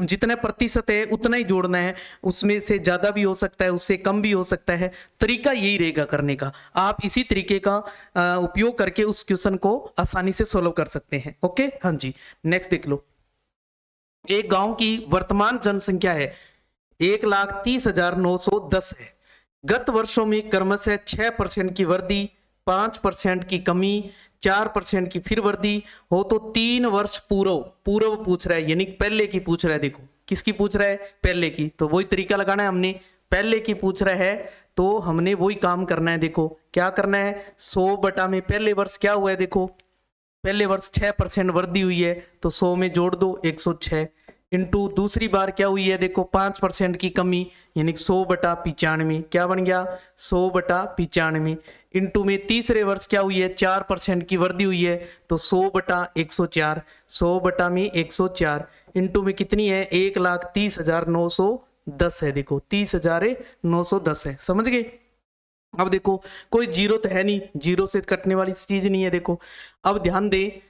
जितने प्रतिशत है उतना ही जोड़ना है, उसमें से ज्यादा भी हो सकता है, उससे कम भी हो सकता है। तरीका यही रहेगा करने का। आप इसी तरीके का उपयोग करके उस क्वेश्चन को आसानी से सोल्व कर सकते हैं। ओके हाँ जी, नेक्स्ट देख लो। एक गांव की वर्तमान जनसंख्या है 1,30,910 है। गत वर्षों में क्रमशः 6% की वृद्धि, 5% की कमी, 4% की फिर वृद्धि हो तो 3 वर्ष पूर्व पूछ रहा है, यानी पहले की पूछ रहा है। देखो किसकी पूछ रहा है? पहले की। तो वही तरीका लगाना है हमने, पहले की पूछ रहा है तो हमने वही काम करना है। देखो क्या करना है, 100 बटा में पहले वर्ष क्या हुआ है, देखो पहले वर्ष 6% वृद्धि हुई है तो 100 में जोड़ दो 106, इंटू दूसरी बार क्या हुई है, देखो 5% की कमी, यानी 100/95, क्या बन गया 100/95, इंटू में तीसरे वर्ष क्या हुई है 4% की वृद्धि हुई है तो 100/104, 100 में 104, इंटू में कितनी है 1,30,910 है। देखो 30,910 है। समझ गए? अब देखो कोई जीरो तो है नहीं, जीरो से कटने वाली चीज नहीं है। देखो अब ध्यान दे,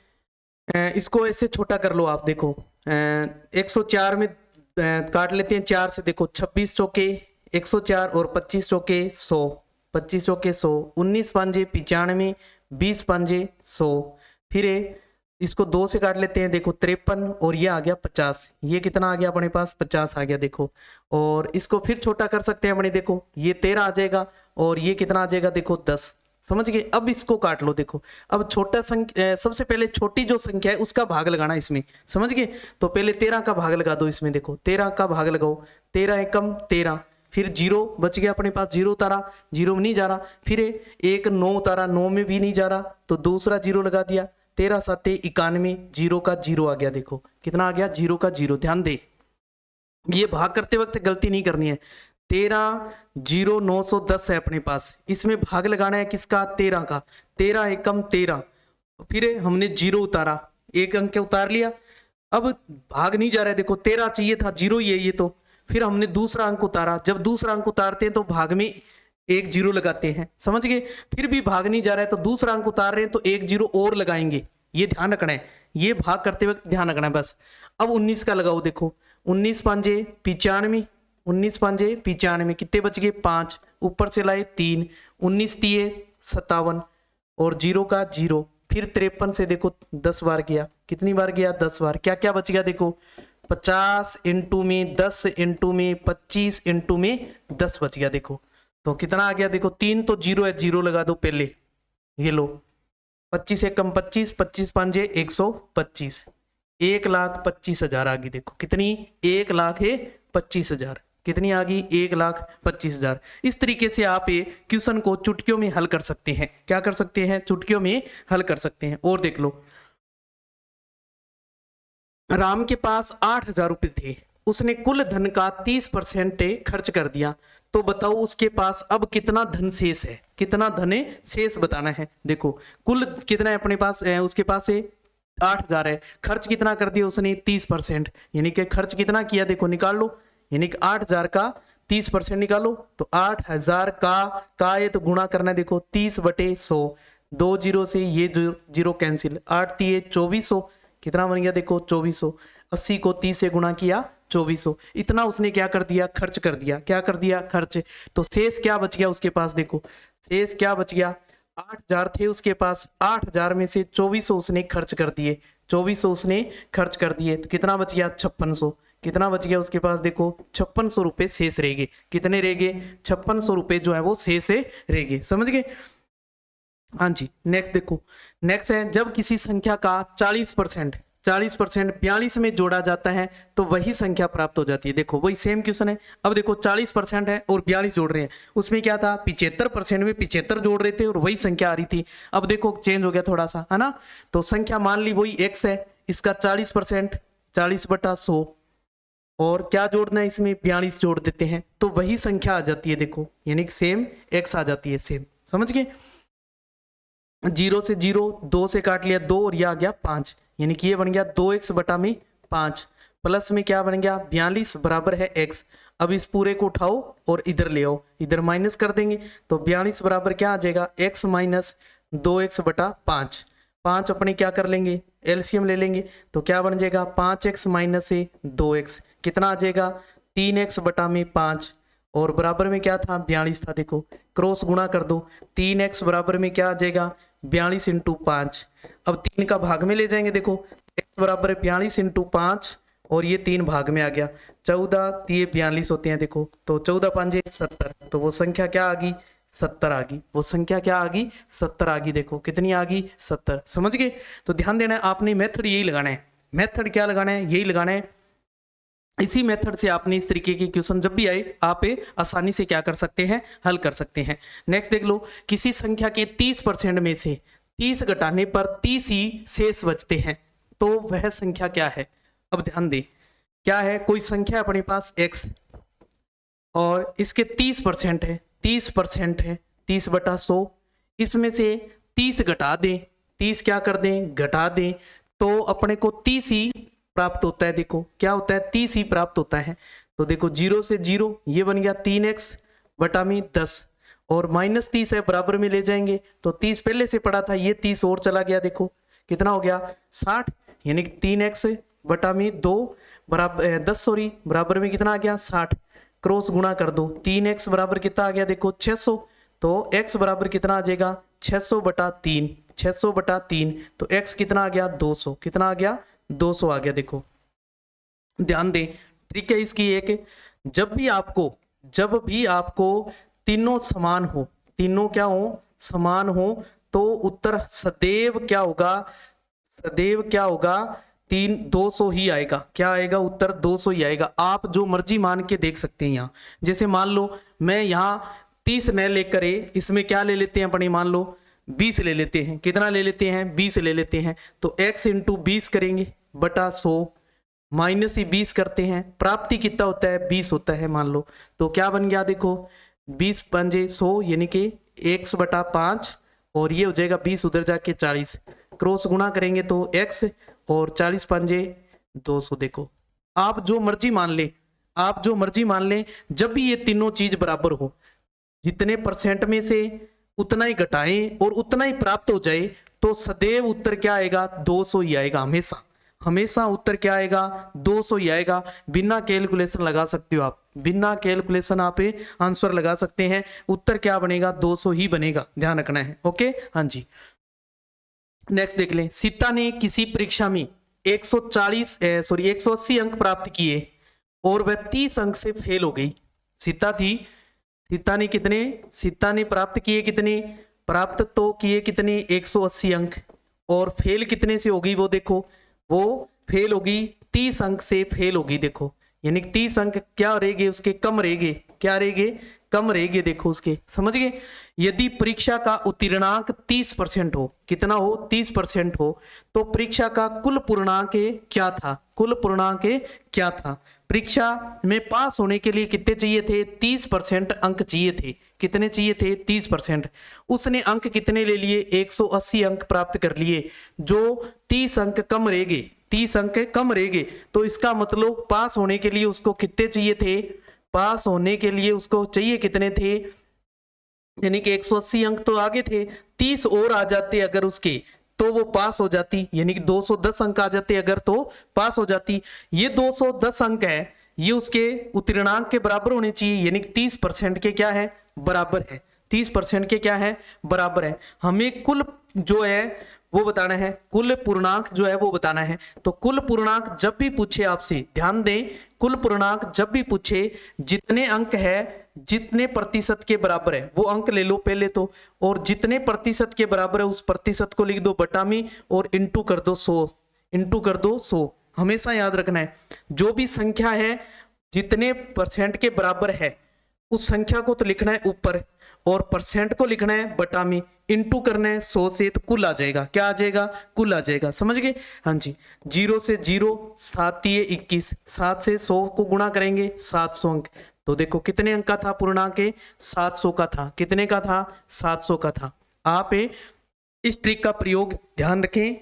इसको ऐसे छोटा कर लो आप। देखो 104 में काट लेते हैं 4 से। देखो 26 चौके 104 और 25 चौके 100, 25 चौके 100, 19 पांजे 95, 20 पांजे 100, फिर इसको 2 से काट लेते हैं। देखो 53 और ये आ गया 50, ये कितना आ गया अपने पास 50 आ गया। देखो और इसको फिर छोटा कर सकते हैं अपने, देखो ये 13 आ जाएगा और ये कितना आ जाएगा देखो 10। समझ गए? अब इसको काट लो। देखो अब छोटा संख्या, सबसे पहले छोटी जो संख्या है उसका भाग लगाना इसमें। समझ गए? तो पहले 13 का भाग लगा दो इसमें। देखो 13 का भाग लगाओ, 13 एकम 13, फिर 0 बच गया अपने पास, 0 उतारा, 0 में नहीं जा रहा, फिर एक 9 उतारा, 9 में भी नहीं जा रहा तो दूसरा 0 लगा दिया, 13 7 91, 0 का 0 आ गया। देखो कितना आ गया 0 का 0। ध्यान दे ये भाग करते वक्त गलती नहीं करनी है। 13,0910 है अपने पास, इसमें भाग लगाना है किसका 13 का, 13 एकम 13, फिर हमने 0 उतारा, एक अंक उतार लिया, अब भाग नहीं जा रहा है। देखो 13 चाहिए था, 0 ही है ये तो, फिर हमने दूसरा अंक उतारा, जब दूसरा अंक उतारते हैं तो भाग में एक जीरो लगाते हैं, समझ गए। फिर भी भाग नहीं जा रहा है तो दूसरा अंक उतार रहे हैं तो एक जीरो और लगाएंगे, ये ध्यान रखना है, ये भाग करते वक्त ध्यान रखना है बस। अब 19 का लगाओ, देखो 19 पांजे 95, 19 पांजे 95, कितने बच गए 5, ऊपर से लाए 3, 19 तिये 57 और जीरो का जीरो। फिर 53 से देखो 10 बार गया, कितनी बार गया 10 बार। क्या क्या बच गया देखो 50 इंटू में 10 इंटू में 25 इंटू में 10 बच गया। देखो तो कितना आ गया, देखो 3 तो जीरो है, जीरो लगा दो पहले, ये लो 25 एक कम 25, 25 पांजे 125, 1,25,000 आ गई। देखो कितनी 1,25,000, कितनी आ गई 1,25,000। इस तरीके से आप ये क्वेश्चन को चुटकियों में हल कर सकते हैं। क्या कर सकते हैं, चुटकियों में हल कर सकते हैं। और देख लो, राम के पास 8,000 रुपए थे, उसने कुल धन का 30% खर्च कर दिया, तो बताओ उसके पास अब कितना धन शेष है, कितना धन शेष बताना है। देखो कुल कितना है अपने पास, उसके पास है 8,000 है, खर्च कितना कर दिया उसने 30%, यानी कि खर्च कितना किया देखो निकाल लो, यानी कि 8,000 का 30% निकालो तो 8,000 का ये तो गुणा करना है, देखो 30/100, 2 जीरो से ये जीरो कैंसिल, 8 तिये 2400, कितना बन गया देखो 2400, 80 को 30 से गुणा किया 2400, इतना उसने क्या कर दिया खर्च कर दिया। क्या कर दिया खर्च, तो शेष क्या बच गया उसके पास, देखो शेष क्या बच गया, 8,000 थे उसके पास, 8,000 में से 2400 उसने खर्च कर दिए, 2400 उसने खर्च कर दिए, तो कितना बच गया 5600, कितना बच गया उसके पास देखो 5600 रुपए शेष रह गए। कितने रह गए 5600 रुपए जो है वो शेष रह गए, समझ गए। हाँ जी नेक्स्ट देखो, नेक्स्ट है जब किसी संख्या का 40% 42 में जोड़ा जाता है तो वही संख्या प्राप्त हो जाती है। देखो वही सेम क्वेश्चन है। अब देखो 40% है और 42 जोड़ रहे हैं, उसमें क्या था 75% में 75 जोड़ रहे थे और वही संख्या आ रही थी। अब देखो चेंज हो गया थोड़ा सा, है ना। तो संख्या मान ली वही x है, इसका 40% 40/100 और क्या जोड़ना है इसमें 42 जोड़ देते हैं तो वही संख्या आ जाती है। देखो यानी सेम x आ जाती है, सेम, समझ गए। 0 से 0, 2 से काट लिया 2 और यह आ गया 5, यानी कि ये बन गया 2x/5 प्लस में क्या बन गया 42 बराबर है x। अब इस पूरे को उठाओ और इधर ले आओ, इधर माइनस कर देंगे तो 42 बराबर क्या आ जाएगा x माइनस 2x/5। 5 अपने क्या कर लेंगे एलसीएम ले लेंगे तो क्या बन जाएगा 5x माइनस से 2x, कितना आ जाएगा 3x/5 और बराबर में क्या था 42 था। देखो क्रॉस गुणा कर दो, 3x बराबर में क्या आ जाएगा 42 × 5। अब 3 का भाग में ले जाएंगे, देखो x बराबर 42 × 5 और ये 3 भाग में आ गया, 14 तिये 42 होते हैं। देखो तो 14 5 70, तो वो संख्या क्या आ गई 70 आ गई, वो संख्या क्या आ गई 70 आ गई। देखो कितनी आ गई 70, समझ गए। तो ध्यान देना है, आपने मेथड यही लगाना है, मेथड क्या लगाना है यही लगाना है। इसी मेथड से आपने इस तरीके के क्वेश्चन जब भी आए आप आसानी से क्या कर सकते हैं हल कर सकते हैं। नेक्स्ट देख लो, किसी संख्या के 30% में से 30 घटाने पर 30 ही शेष बचते हैं तो वह संख्या क्या है। अब ध्यान दे क्या है, कोई संख्या अपने पास x और इसके 30% है, 30% है 30/100, इसमें से 30 घटा दें, 30 क्या कर दें घटा दें तो अपने को 30 ही प्राप्त होता है। देखो क्या होता है 30 ही प्राप्त होता है। तो देखो 0 से 0 ये बन गया 3x/10 और -30 है बराबर में ले जाएंगे तो 30 पहले से पड़ा था, ये 30 और चला गया, देखो कितना हो गया 60, यानी 3x/2 बराबर 10 बराबर में कितना आ गया 60, क्रॉस गुणा कर दो, 3x बराबर कितना आ गया देखो 600, तो x बराबर कितना आ जाएगा 600/3, 600/3 तो x कितना आ गया 200, कितना आ गया 200 आ गया। देखो ध्यान दें ट्रिक है इसकी एक, जब भी आपको तीनों समान हो, तीनों क्या हो समान हो तो उत्तर सदैव क्या होगा 200 ही आएगा। क्या आएगा उत्तर 200 ही आएगा। आप जो मर्जी मान के देख सकते हैं। यहाँ जैसे मान लो मैं यहाँ 30 न लेकर इसमें क्या ले लेते हैं अपने, मान लो 20 ले लेते हैं, कितना ले लेते हैं 20 ले लेते हैं तो x × 20 करेंगे बटा 100 माइनस ही 20 करते हैं, प्राप्ति कितना होता है 20 होता है मान लो, तो क्या बन गया देखो 20 पंजे 100 यानी कि x/5 और ये हो जाएगा 20 उधर जाके 40, क्रॉस गुणा करेंगे तो x और 40 पंजे 200। देखो आप जो मर्जी मान ले, आप जो मर्जी मान लें, जब भी ये तीनों चीज बराबर हो, जितने परसेंट में से उतना ही घटाएं और उतना ही प्राप्त हो जाए, तो सदैव उत्तर क्या आएगा, 200 ही आएगा। हमेशा हमेशा उत्तर क्या आएगा, 200 ही आएगा। बिना कैलकुलेशन लगा सकते हो आप, बिना कैलकुलेशन आप आंसर लगा सकते हैं। उत्तर क्या बनेगा, 200 ही बनेगा, ध्यान रखना है। ओके, हाँ जी। नेक्स्ट देख लें। सीता ने किसी परीक्षा में 180 अंक प्राप्त किए और वह 30 अंक से फेल हो गई। सीता ने प्राप्त किए कितने, प्राप्त तो किए कितने, 180 अंक, और फेल कितने से होगी, वो देखो, वो फेल होगी 30 अंक से फेल होगी। देखो यानी 30 अंक क्या रहेंगे उसके, कम रहेंगे, क्या रहेंगे, कम रहेंगे। देखो उसके, समझ गए। यदि परीक्षा का उत्तीर्णांक 30% हो, कितना हो, 30% हो, तो परीक्षा का कुल पूर्णांक क्या था, कुल पूर्णांक क्या था। परीक्षा में पास होने के लिए कितने चाहिए थे, 30% अंक चाहिए थे। कितने चाहिए थे, 30%। उसने अंक कितने ले लिए, 180 अंक प्राप्त कर लिए। जो 30 अंक कम रहेंगे, 30 अंक कम रहेंगे, तो इसका मतलब पास होने के लिए उसको कितने चाहिए थे, पास होने के लिए उसको चाहिए कितने थे, यानी कि 180 अंक तो आगे थे, 30 और आ जाते अगर उसके, तो वो पास हो जाती, यानी कि 210 अंक आ जाते अगर, तो पास हो जाती। ये 210 अंक है, ये उसके उत्तीर्णांक के बराबर होने चाहिए, यानी 30% के क्या है, बराबर है। 30% के क्या है, बराबर है। हमें कुल जो है वो बताना है, कुल पूर्णांक जो है वो बताना है। तो कुल पूर्णांक जब भी पूछे आपसे, ध्यान दें, कुल पूर्णांक जब भी पूछे, जितने अंक है, जितने प्रतिशत के बराबर है वो अंक ले लो पहले तो, और जितने प्रतिशत के बराबर है उस प्रतिशत को लिख दो बटा में और इंटू कर दो 100, इंटू कर दो 100। हमेशा याद रखना है, जो भी संख्या है जितने परसेंट के बराबर है उस संख्या को तो लिखना है ऊपर, और परसेंट को लिखना है बटा में, इंटू करना है 100 से, तो कुल आ जाएगा, क्या आ जाएगा, कुल आ जाएगा। समझ गए, हाँ जी। 0 से 0, 7 21, 7 से 100 को गुणा करेंगे 700 अंक। तो देखो कितने अंक का था पूर्णांक, 700 का था। कितने का था, 700 का था। आप इस ट्रिक का प्रयोग ध्यान रखें।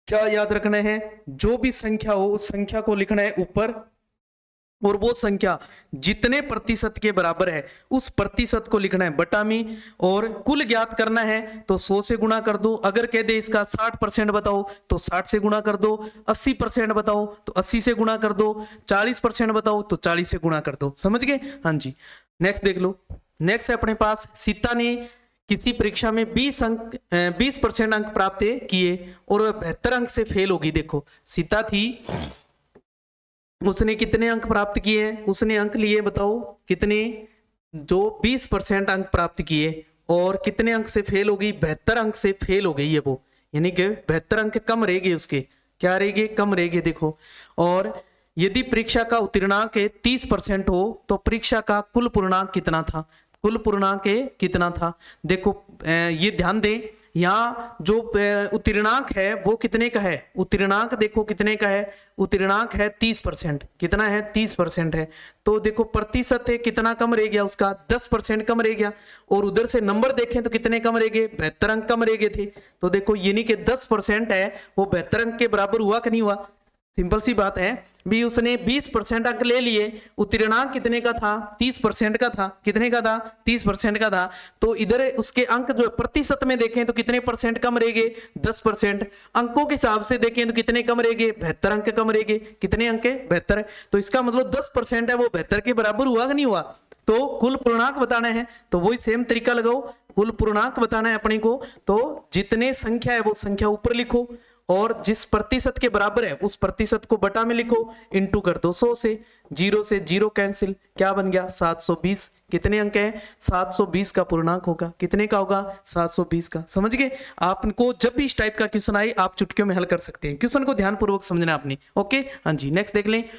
क्या याद रखना है, जो भी संख्या हो उस संख्या को लिखना है ऊपर, और वो संख्या जितने प्रतिशत के बराबर है उस प्रतिशत को लिखना है बटा में, और कुल ज्ञात करना है तो 100 से गुणा कर दो। अगर कह दे इसका 60% बताओ तो 60 से गुणा कर दो, 80% बताओ तो 80 से गुणा कर दो, 40% बताओ तो 40 से गुणा कर दो। समझ गए, हाँ जी। नेक्स्ट देख लो। नेक्स्ट है अपने पास, सीता ने किसी परीक्षा में 20% अंक प्राप्त किए और वह 72 अंक से फेल होगी। देखो सीता थी, उसने कितने अंक प्राप्त किए हैं, उसने अंक लिए बताओ कितने, जो 20% अंक प्राप्त किए, और कितने अंक से फेल हो गई, 72 अंक से फेल हो गई है वो, यानी कि 72 अंक कम रह गए उसके, क्या रह गए, कम रह गए। देखो, और यदि परीक्षा का उत्तीर्णांक 30% हो तो परीक्षा का कुल पूर्णांक कितना था, कुल पूर्णांक कितना था। देखो ये ध्यान दें, यहाँ जो उत्तीर्णांक है वो कितने का है, उत्तीर्णांक देखो कितने का है, उत्तीर्णांक है 30%। कितना है, 30% है। तो देखो प्रतिशत है कितना कम रह गया उसका, 10% कम रह गया, और उधर से नंबर देखें तो कितने कम रह गए, 72 अंक कम रह गए थे। तो देखो यानी कि 10% है वो 72 अंक के बराबर हुआ कि नहीं हुआ, सिंपल सी बात है भी। उसने 20% अंक ले लिए, उत्तीर्णांक कितने का था, 30% का था। कितने का था, 30% का था। तो इधर उसके अंक जो प्रतिशत में देखें तो कितने परसेंट कम रह गए, 10%। अंकों के हिसाब से देखें तो कितने कम रह गए, 72 अंक कम रह गए। कितने अंक है, 72। तो इसका मतलब 10% है वो 72 के बराबर हुआ कि नहीं हुआ। तो कुल पूर्णांक बताना है तो वही सेम तरीका लगाओ, कुल पूर्णांक बताना है अपने को, तो जितने संख्या है वो संख्या ऊपर लिखो, और जिस प्रतिशत के बराबर है उस प्रतिशत को बटा में लिखो, इंटू कर दो 100 से। 0 से 0 कैंसिल, क्या बन गया, 720। कितने अंक है, 720 का पूर्णांक होगा। कितने का होगा, 720 का। समझ गए। आपको जब भी इस टाइप का क्वेश्चन आए आप चुटकियों में हल कर सकते हैं। क्वेश्चन को ध्यानपूर्वक समझना आपने। ओके, हाँ जी। नेक्स्ट देख लें।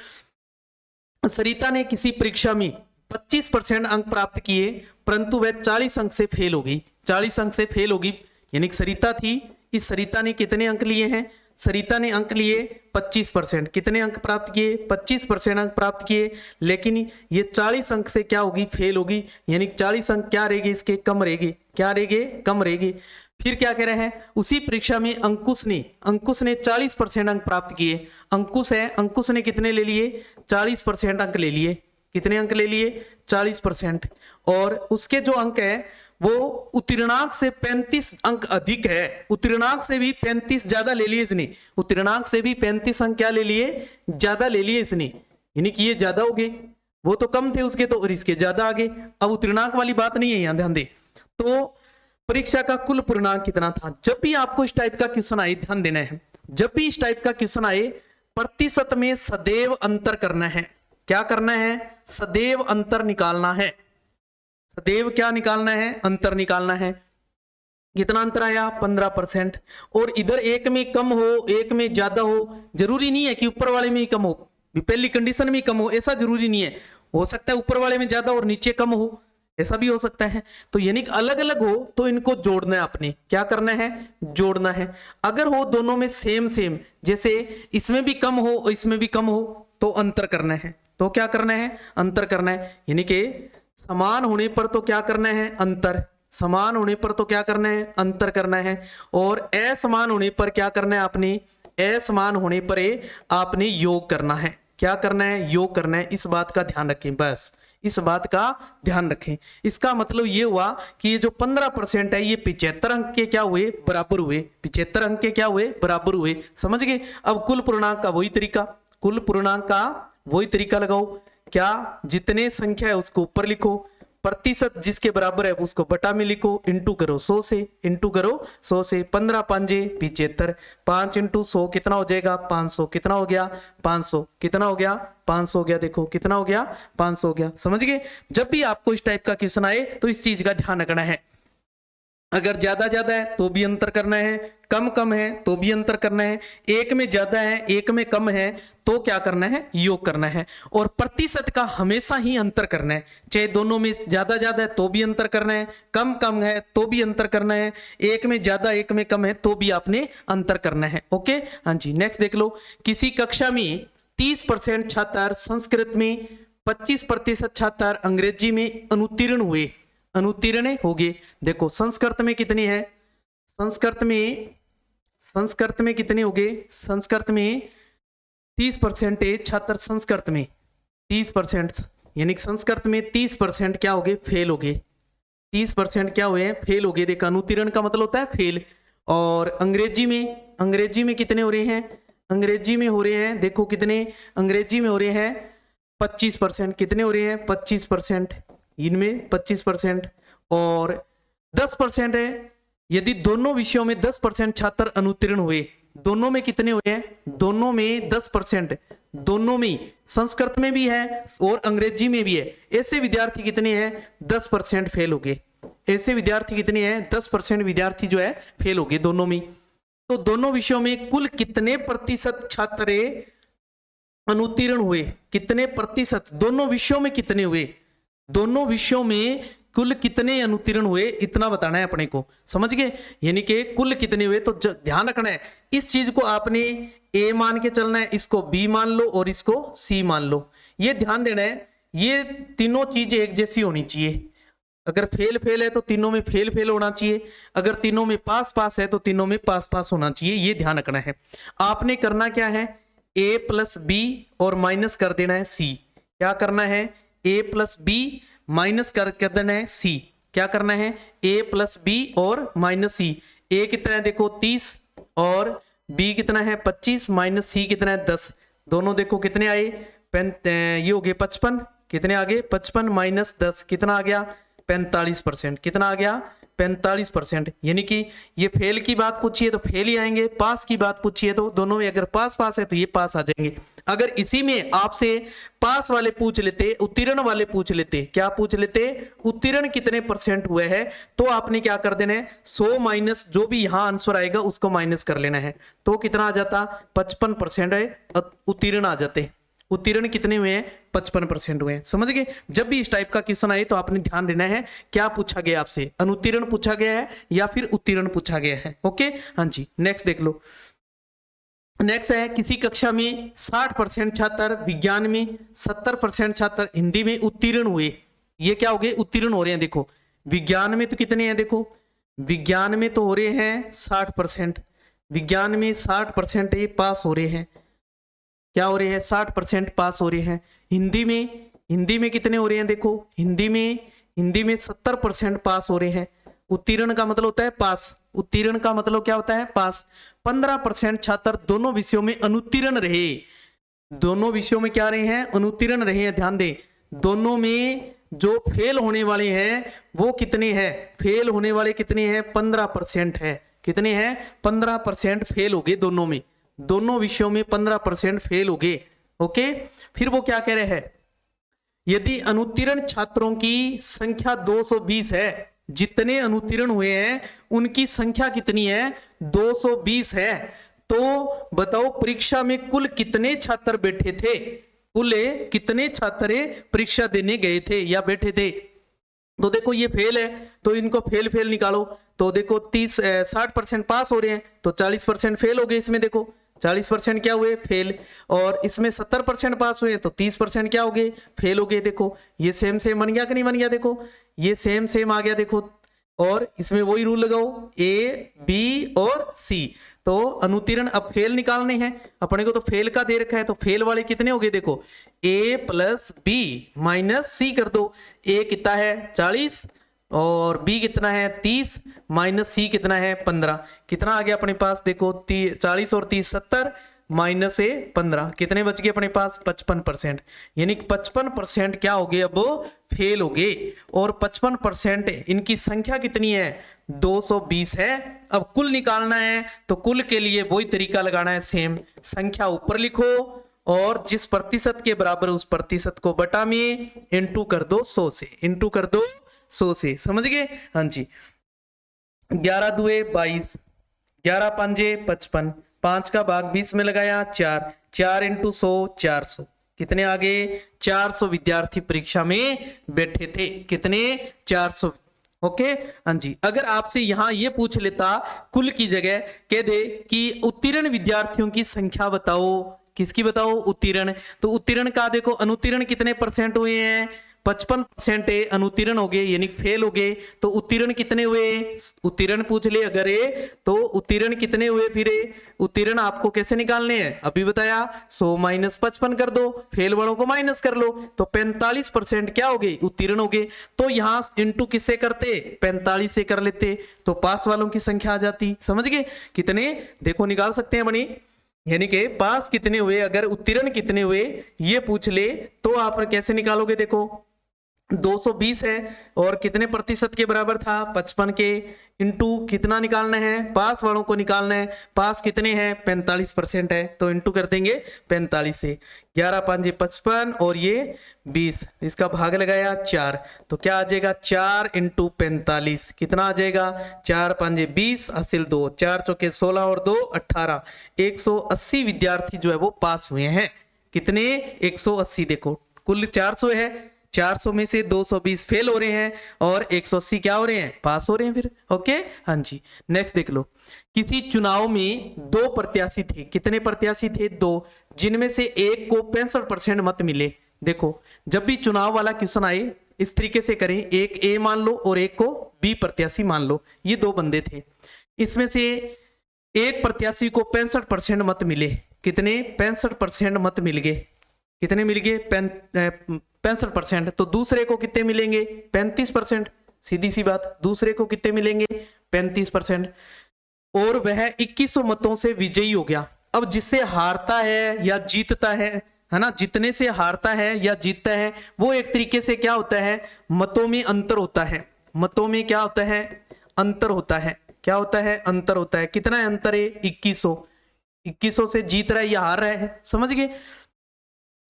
सरिता ने किसी परीक्षा में 25% अंक प्राप्त किए परंतु वह 40 अंक से फेल हो गई। 40 अंक से फेल होगी, यानी कि सरिता थी, इस सरिता ने कितने अंक लिए हैं, सरिता ने अंक लिए 25%। कितने अंक प्राप्त किए, 25% अंक प्राप्त किए, लेकिन ये 40 अंक से क्या होगी, फेल होगी, यानी 40 अंक क्या रहेंगे इसके, कम रहेंगे। क्या रहेंगे, कम रहेंगे। फिर क्या कह रहे हैं, उसी परीक्षा में अंकुश ने 40% अंक प्राप्त किए। अंकुश है, अंकुश ने कितने ले लिए, 40% अंक ले लिए। कितने अंक ले लिए? 40%। और उसके जो अंक है वो उत्तीर्णांक से 35 अंक अधिक है। उत्तीर्णांक से भी 35 ज्यादा ले लिए इसने। उत्तीर्णांक से भी 35 अंक क्या ले लिए? ज्यादा ले लिए इसने। यानी कि ये ज्यादा हो गए, वो तो कम थे उसके तो, और इसके ज्यादा आ गए। अब उत्तीर्णांक वाली बात नहीं है, यहां ध्यान दे। तो परीक्षा का कुल पूर्णांक कितना था? जब भी आपको इस टाइप का क्वेश्चन आए, ध्यान देना है, जब भी इस टाइप का क्वेश्चन आए, प्रतिशत में सदैव अंतर करना है। क्या करना है? सदैव अंतर निकालना है। सदैव क्या निकालना है? अंतर निकालना है। कितना अंतर आया? 15%। और इधर एक में कम हो, एक में ज्यादा हो, जरूरी नहीं है कि ऊपर वाले में ही कम हो, पहली कंडीशन में कम हो, ऐसा जरूरी नहीं है। हो सकता है ऊपर वाले में ज्यादा और नीचे कम हो, ऐसा भी हो सकता है। तो यानी कि अलग अलग हो तो इनको जोड़ना है आपने। क्या करना है? जोड़ना है। अगर हो दोनों में सेम सेम, जैसे इसमें भी कम हो और इसमें भी कम हो, तो अंतर करना है। तो क्या करना है? अंतर करना है। यानी कि समान होने पर तो क्या करना है? अंतर। समान होने पर तो क्या करना है? अंतर करना है। और असमान होने पर क्या करना है आपने? असमान होने पर आपने योग करना है। क्या करना है? योग करना है। इस बात का ध्यान रखें, बस इस बात का ध्यान रखें। इसका मतलब ये हुआ कि ये जो 15% है, ये 75 अंक के क्या हुए? बराबर हुए। 75 अंक के क्या हुए? बराबर हुए। समझ गए? अब कुल पूर्णांक का वही तरीका, कुल पूर्णांक का वही तरीका लगाओ। क्या? जितने संख्या है उसको ऊपर लिखो, प्रतिशत जिसके बराबर है उसको बटा में लिखो, इंटू करो 100 से, इंटू करो 100 से। 15 पांजे 75, 5 इंटू 100 कितना हो जाएगा? 500। कितना हो गया? 500। कितना हो गया? 500 हो गया। देखो कितना हो गया? 500 हो गया। समझ गए? जब भी आपको इस टाइप का क्वेश्चन आए तो इस चीज का ध्यान रखना है। अगर ज्यादा ज्यादा है तो भी अंतर करना है, कम कम है तो भी अंतर करना है, एक में ज्यादा है एक में कम है तो क्या करना है? योग करना है। और प्रतिशत का हमेशा ही अंतर करना है, चाहे दोनों में ज्यादा ज्यादा है तो भी अंतर करना है, कम कम है तो भी अंतर करना है, एक में ज्यादा एक में कम है तो भी आपने अंतर करना है। ओके, हाँ जी। नेक्स्ट देख लो। किसी कक्षा में 30% छात्र संस्कृत में, 25% छात्र अंग्रेजी में अनुत्तीर्ण हुए। अनुत्तीर्ण हो गए। देखो संस्कृत में कितनी है? संस्कृत में कितने हो गए? संस्कृत में 30% छात्र संस्कृत में 30%, यानी संस्कृत में 30% क्या हो गए? फेल हो गए। 30% क्या हुए? फेल हो गए। देखो अनुत्तीर्ण का मतलब होता है फेल। और अंग्रेजी में कितने हो रहे हैं? अंग्रेजी में हो रहे हैं, देखो कितने अंग्रेजी में हो रहे हैं? 25%। कितने हो रहे हैं? 25%। इनमें 25% और 10% है। यदि दोनों विषयों में 10% छात्र अनुत्तीर्ण हुए, दोनों में कितने हुए हैं? दोनों में 10%, दोनों में, संस्कृत में भी है और अंग्रेजी में भी है। ऐसे विद्यार्थी कितने हैं? 10% फेल हो गए। ऐसे विद्यार्थी कितने हैं? 10% विद्यार्थी जो है फेल हो गए दोनों में। तो दोनों विषयों में कुल कितने प्रतिशत छात्र अनुत्तीर्ण हुए? कितने प्रतिशत? दोनों विषयों में कितने हुए? दोनों विषयों में कुल कितने अनुत्तीर्ण हुए, इतना बताना है अपने को। समझ गए? यानी कि कुल कितने हुए। तो ध्यान रखना है, इस चीज को आपने ए मान के चलना है, इसको बी मान लो और इसको सी मान लो। ये ध्यान देना है, ये तीनों चीजें एक जैसी होनी चाहिए। अगर फेल फेल है तो तीनों में फेल फेल होना चाहिए, अगर तीनों में पास पास है तो तीनों में पास पास होना चाहिए। ये ध्यान रखना है। आपने करना क्या है? ए प्लस बी और माइनस कर देना है सी। क्या करना है? ए प्लस बी माइनस कर देना है सी। क्या करना है? ए प्लस बी और माइनस सी। ए कितना है? देखो 30 और बी कितना है? 25 माइनस सी कितना है? 10। दोनों देखो कितने आए? ये हो गए 55। कितने आ गए? 55 माइनस 10 कितना आ गया? 45%। कितना आ गया? 45%। यानी कि ये फेल की बात पूछिए तो फेल ही आएंगे, पास की बात पूछिए तो दोनों में अगर पास पास है तो ये पास आ जाएंगे। अगर इसी में आपसे पास वाले पूछ लेते, उत्तीर्ण वाले पूछ लेते, क्या पूछ लेते? उत्तीर्ण कितने % हुए हैं, तो आपने क्या कर देना है? 100 माइनस जो भी यहां आंसर आएगा उसको माइनस कर लेना है। तो कितना आ जाता? 55% है, उत्तीर्ण आ जाते। उत्तीर्ण कितने हुए हैं? 55% हुए हैं। समझ गए? जब भी इस टाइप का क्वेश्चन आए तो आपने ध्यान देना है क्या पूछा गया आपसे, अनुत्तीर्ण पूछा गया है या फिर उत्तीर्ण पूछा गया है। ओके, हाँ जी। नेक्स्ट देख लो। नेक्स्ट है, किसी कक्षा में 60% छात्र विज्ञान में, 70% छात्र हिंदी में उत्तीर्ण हुए। ये क्या हो गए? उत्तीर्ण हो रहे हैं। देखो विज्ञान में तो कितने हैं? देखो विज्ञान में तो हो रहे हैं 60%, विज्ञान में 60% ये पास हो रहे हैं। क्या हो रहे हैं, 60% पास हो रहे हैं। हिंदी में कितने हो रहे हैं, देखो हिंदी में 70% पास हो रहे हैं। उत्तीर्ण का मतलब होता है पास, उत्तीर्ण का मतलब क्या होता है, पास। 15% छात्र दोनों विषयों में अनुत्तीर्ण रहे, दोनों विषयों में क्या रहे हैं, अनुत्तीर्ण रहे हैं। ध्यान दें, दोनों में जो फेल होने वाले हैं वो कितने हैं, फेल होने वाले कितने हैं, 15% है। कितने हैं, 15% फेल हो गए दोनों में, दोनों विषयों में 15% फेल हो गए। ओके, फिर वो क्या कह रहे हैं, यदि अनुत्तीर्ण छात्रों की संख्या 220 है, जितने अनुत्तीर्ण हुए हैं उनकी संख्या कितनी है, 220 है, तो बताओ परीक्षा में कुल कितने छात्र बैठे थे, कुल कितने छात्र परीक्षा देने गए थे या बैठे थे। तो देखो ये फेल है तो इनको फेल निकालो, तो देखो 60% पास हो रहे हैं तो 40% फेल हो गए। इसमें देखो 40% क्या हुए, फेल, और इसमें 70% पास हुए तो 30% क्या हो गए, फेल हो गए। देखो ये सेम बन गया कि नहीं बन गया, देखो ये सेम आ गया। देखो और इसमें वही रूल लगाओ, ए बी और सी, तो अनुत्तीर्ण अब फेल निकालने हैं अपने को, तो फेल का दे रखा है, तो फेल वाले कितने हो गए, देखो ए प्लस बी माइनस सी कर दो। ए कितना है 40 और बी कितना है 30 माइनस सी कितना है 15, कितना आ गया अपने पास, देखो 40 और 30 70 माइनस 15 कितने बच गए अपने पास, 55%। यानी 55% क्या हो गए, अब फेल हो गए। और 55% इनकी संख्या कितनी है, 220 है। अब कुल निकालना है तो कुल के लिए वही तरीका लगाना है, सेम संख्या ऊपर लिखो और जिस प्रतिशत के बराबर उस प्रतिशत को बटा में इनटू कर दो 100 से, इनटू कर दो 100 से, समझ गए। हाँ जी, 11 दुए 22, 11 पंजे 55, 5 का भाग 20 में लगाया 4, 4 इंटू 100 400, कितने आ गए, 400 विद्यार्थी परीक्षा में बैठे थे। कितने, 400। ओके हाँ जी, अगर आपसे यहां ये पूछ लेता कुल की जगह कह दे कि उत्तीर्ण विद्यार्थियों की संख्या बताओ, किसकी बताओ, उत्तीर्ण, तो उत्तीर्ण का देखो अनुत्तीर्ण कितने परसेंट हुए हैं, 55% अनुत्तीर्ण हो गए यानी फेल हो गए। तो उत्तीर्ण कितने हुए, उत्तीर्ण पूछ ले अगर तो उत्तीर्ण कितने हुए, फिर उत्तीर्ण आपको कैसे निकालने हैं, अभी बताया 100 माइनस 55 कर दो, फेल वालों को माइनस कर लो, तो 45% क्या हो गए, उत्तीर्ण हो गए। तो यहां इंटू किससे करते, 45 से कर लेते तो पास वालों की संख्या आ जाती। समझ गए कितने, देखो निकाल सकते हैं बनी, यानी कि पास कितने हुए, अगर उत्तीर्ण कितने हुए ये पूछ ले तो आप कैसे निकालोगे, देखो 220 है और कितने प्रतिशत के बराबर था, 55 के, इंटू कितना निकालना है, पास वालों को निकालना है, पास कितने हैं 45% है, तो इंटू कर देंगे 45 से, 11 5 55 और ये 20, इसका भाग लगाया 4, तो क्या आ जाएगा 4 इंटू 45, कितना आ जाएगा 4 5 20 हासिल 2, 4 चौके 16 और 2 18, 180 विद्यार्थी जो है वो पास हुए हैं। कितने, 180, देखो कुल 400 है, 400 में से 220 फेल हो रहे हैं और 180 क्या हो रहे हैं, पास हो रहे हैं फिर। ओके हाँ जी, नेक्स्ट देख लो, किसी चुनाव में 2 प्रत्याशी थे, कितने प्रत्याशी थे, 2, जिनमें से एक को 65% मत मिले। देखो जब भी चुनाव वाला क्वेश्चन आए इस तरीके से करें, एक ए मान लो और एक को बी प्रत्याशी मान लो, ये 2 बंदे थे, इसमें से एक प्रत्याशी को 65% मत मिले, कितने 65% मत मिल गए, कितने मिल गए 65%, तो दूसरे को कितने मिलेंगे 35%, सीधी सी बात, दूसरे को कितने मिलेंगे 35%, और वह 2100 मतों से विजयी हो गया। अब जिससे हारता है या जीतता है ना, जितने से हारता है या जीतता है वो एक तरीके से क्या होता है, मतों में अंतर होता है, मतों में क्या होता है, अंतर होता है, क्या होता है, अंतर होता है। कितना है अंतर है, 2100 से जीत रहा है या हार रहा है, समझ गए।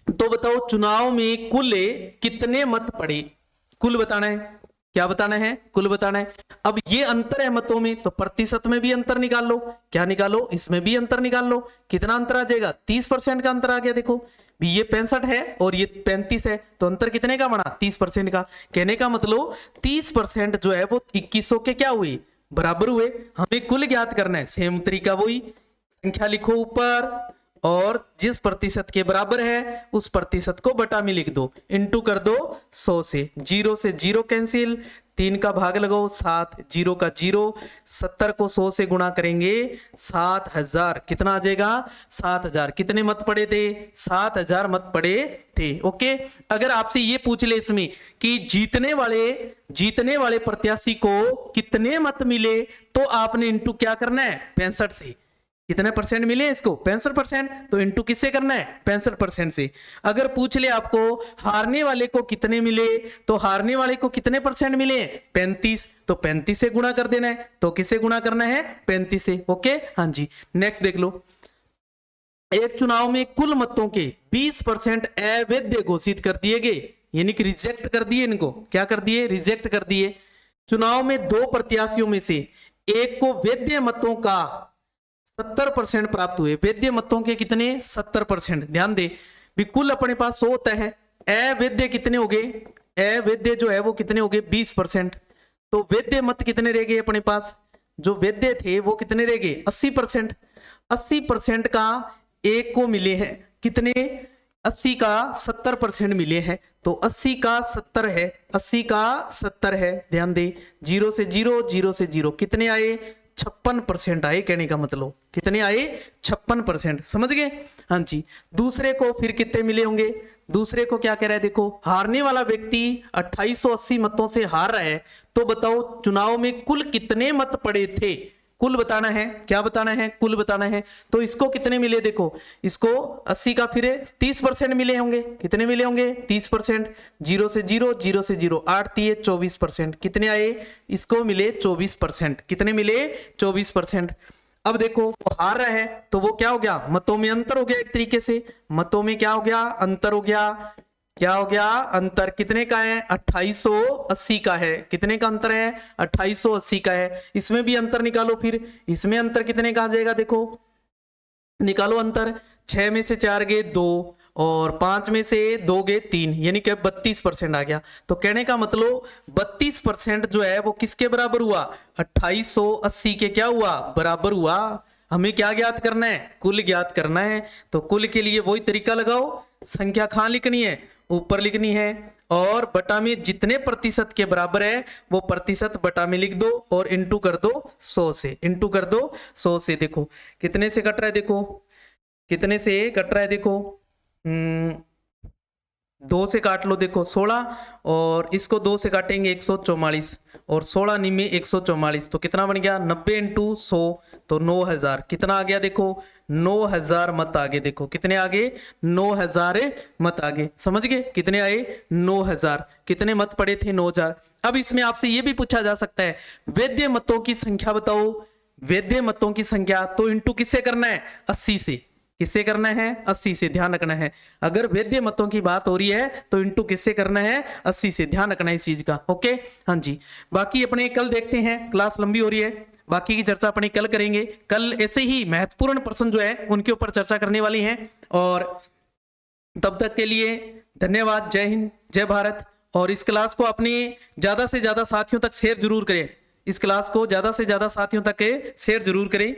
तो बताओ चुनाव में कुल कितने मत पड़े, कुल बताना है, क्या बताना है, कुल बताना है। अब ये अंतर है मतों में तो प्रतिशत में भी अंतर निकाल लो, क्या निकालो, इसमें भी अंतर निकाल लो, कितना अंतर आ जाएगा, 30% का अंतर आ गया। देखो भी ये 65 है और ये 35 है तो अंतर कितने का बना, 30% का। कहने का मतलब 30% जो है वो 2100 के क्या हुए, बराबर हुए। हमें कुल ज्ञात करना है, सेम तरीका वही, संख्या लिखो ऊपर और जिस प्रतिशत के बराबर है उस प्रतिशत को बटा में लिख दो, इंटू कर दो 100 से, 0 से 0 कैंसिल, 3 का भाग लगाओ 7, 0 का 0, 70 को 100 से गुणा करेंगे 7000, कितना आ जाएगा 7000। कितने मत पड़े थे 7000 मत पड़े थे। ओके, अगर आपसे ये पूछ ले इसमें कि जीतने वाले प्रत्याशी को कितने मत मिले, तो आपने इंटू क्या करना है 65 से। कितने परसेंट मिले इसको 65%, तो इंटू किससे करना है 65% से। अगर पूछ ले आपको हारने वाले को कितने मिले, तो हारने वाले को कितने परसेंट मिले 35, तो 35 से गुणा कर देना है। तो किससे गुणा करना है 35 से। ओके, हाँ जी। नेक्स्ट देख लो, एक चुनाव में कुल मतों के 20% अवैध घोषित कर दिए गए, यानी कि रिजेक्ट कर दिए, इनको क्या कर दिए रिजेक्ट कर दिए। चुनाव में 2 प्रत्याशियों में से एक को वैध मतों का 70% प्राप्त हुए। वैध मतों के कितने 70%। ध्यान दे भी, कुल अपने पास 100 होता है, अवैध कितने हो गए, अवैध जो है वो कितने हो गए 20%। तो वैध मत कितने रह गए अपने पास, जो वैध थे वो कितने रह गए 80%। 80% का एक को मिले हैं कितने, 80 का 70% मिले हैं, तो 80 का 70 है, 80 का 70 है। ध्यान दे, 0 से 0, 0 से 0, कितने आए 56% आए। कहने का मतलब कितने आए 56%। समझ गए, हाँ जी। दूसरे को फिर कितने मिले होंगे, दूसरे को क्या कह रहा है देखो, हारने वाला व्यक्ति 2880 मतों से हार रहा है, तो बताओ चुनाव में कुल कितने मत पड़े थे, कुल बताना है। क्या बताना है, कुल बताना है। तो इसको कितने मिले देखो, इसको 80 का फिर 30% मिले होंगे। कितने मिले होंगे 30%। 0 से 0, 0 से 0, 8 3 24%, कितने आए, इसको मिले 24%। कितने मिले 24%। अब देखो वो हार रहा है, तो वो क्या हो गया मतों में अंतर हो गया, एक तरीके से मतों में क्या हो गया अंतर हो गया। क्या हो गया अंतर, कितने का है 2880 का है। कितने का अंतर है 2880 का है। इसमें भी अंतर निकालो, फिर इसमें अंतर कितने का आ जाएगा देखो, निकालो अंतर। 6 में से 4 गए 2 और 5 में से 2 गए 3, यानी कि 32% आ गया। तो कहने का मतलब 32% जो है वो किसके बराबर हुआ 2880 के क्या हुआ बराबर हुआ। हमें क्या ज्ञात करना है, कुल ज्ञात करना है। तो कुल के लिए वही तरीका लगाओ, संख्या कहां लिखनी है ऊपर लिखनी है, और बटा में जितने प्रतिशत के बराबर है वो प्रतिशत बटा में लिख दो और इंटू कर दो 100 से, इंटू कर दो 100 से। देखो कितने से कट रहा है, देखो कितने से कट रहा है, देखो 2 से काट लो, देखो 16, और इसको 2 से काटेंगे 144, और 16 निमे 144, तो कितना बन गया 90 इंटू 100, तो 9000। कितना आ गया देखो 9000 मत आगे, देखो कितने आगे 9000 मत आगे। समझ गए, कितने आए 9000। कितने मत पड़े थे 9000। अब इसमें आपसे यह भी पूछा जा सकता है वैध मतों की संख्या बताओ, वैध मतों की संख्या, तो इंटू किससे करना है 80 से। किससे करना है 80 से, ध्यान रखना है। अगर वैध मतों की बात हो रही है तो इंटू किससे करना है 80 से, ध्यान रखना है इस चीज का। ओके, हाँ जी। बाकी अपने कल देखते हैं, क्लास लंबी हो रही है, बाकी की चर्चा अपने कल करेंगे। कल ऐसे ही महत्वपूर्ण प्रश्न जो है उनके ऊपर चर्चा करने वाली हैं। और तब तक के लिए धन्यवाद। जय हिंद, जय भारत। और इस क्लास को अपने ज्यादा से ज्यादा साथियों तक शेयर जरूर करें, इस क्लास को ज्यादा से ज्यादा साथियों तक शेयर जरूर करें।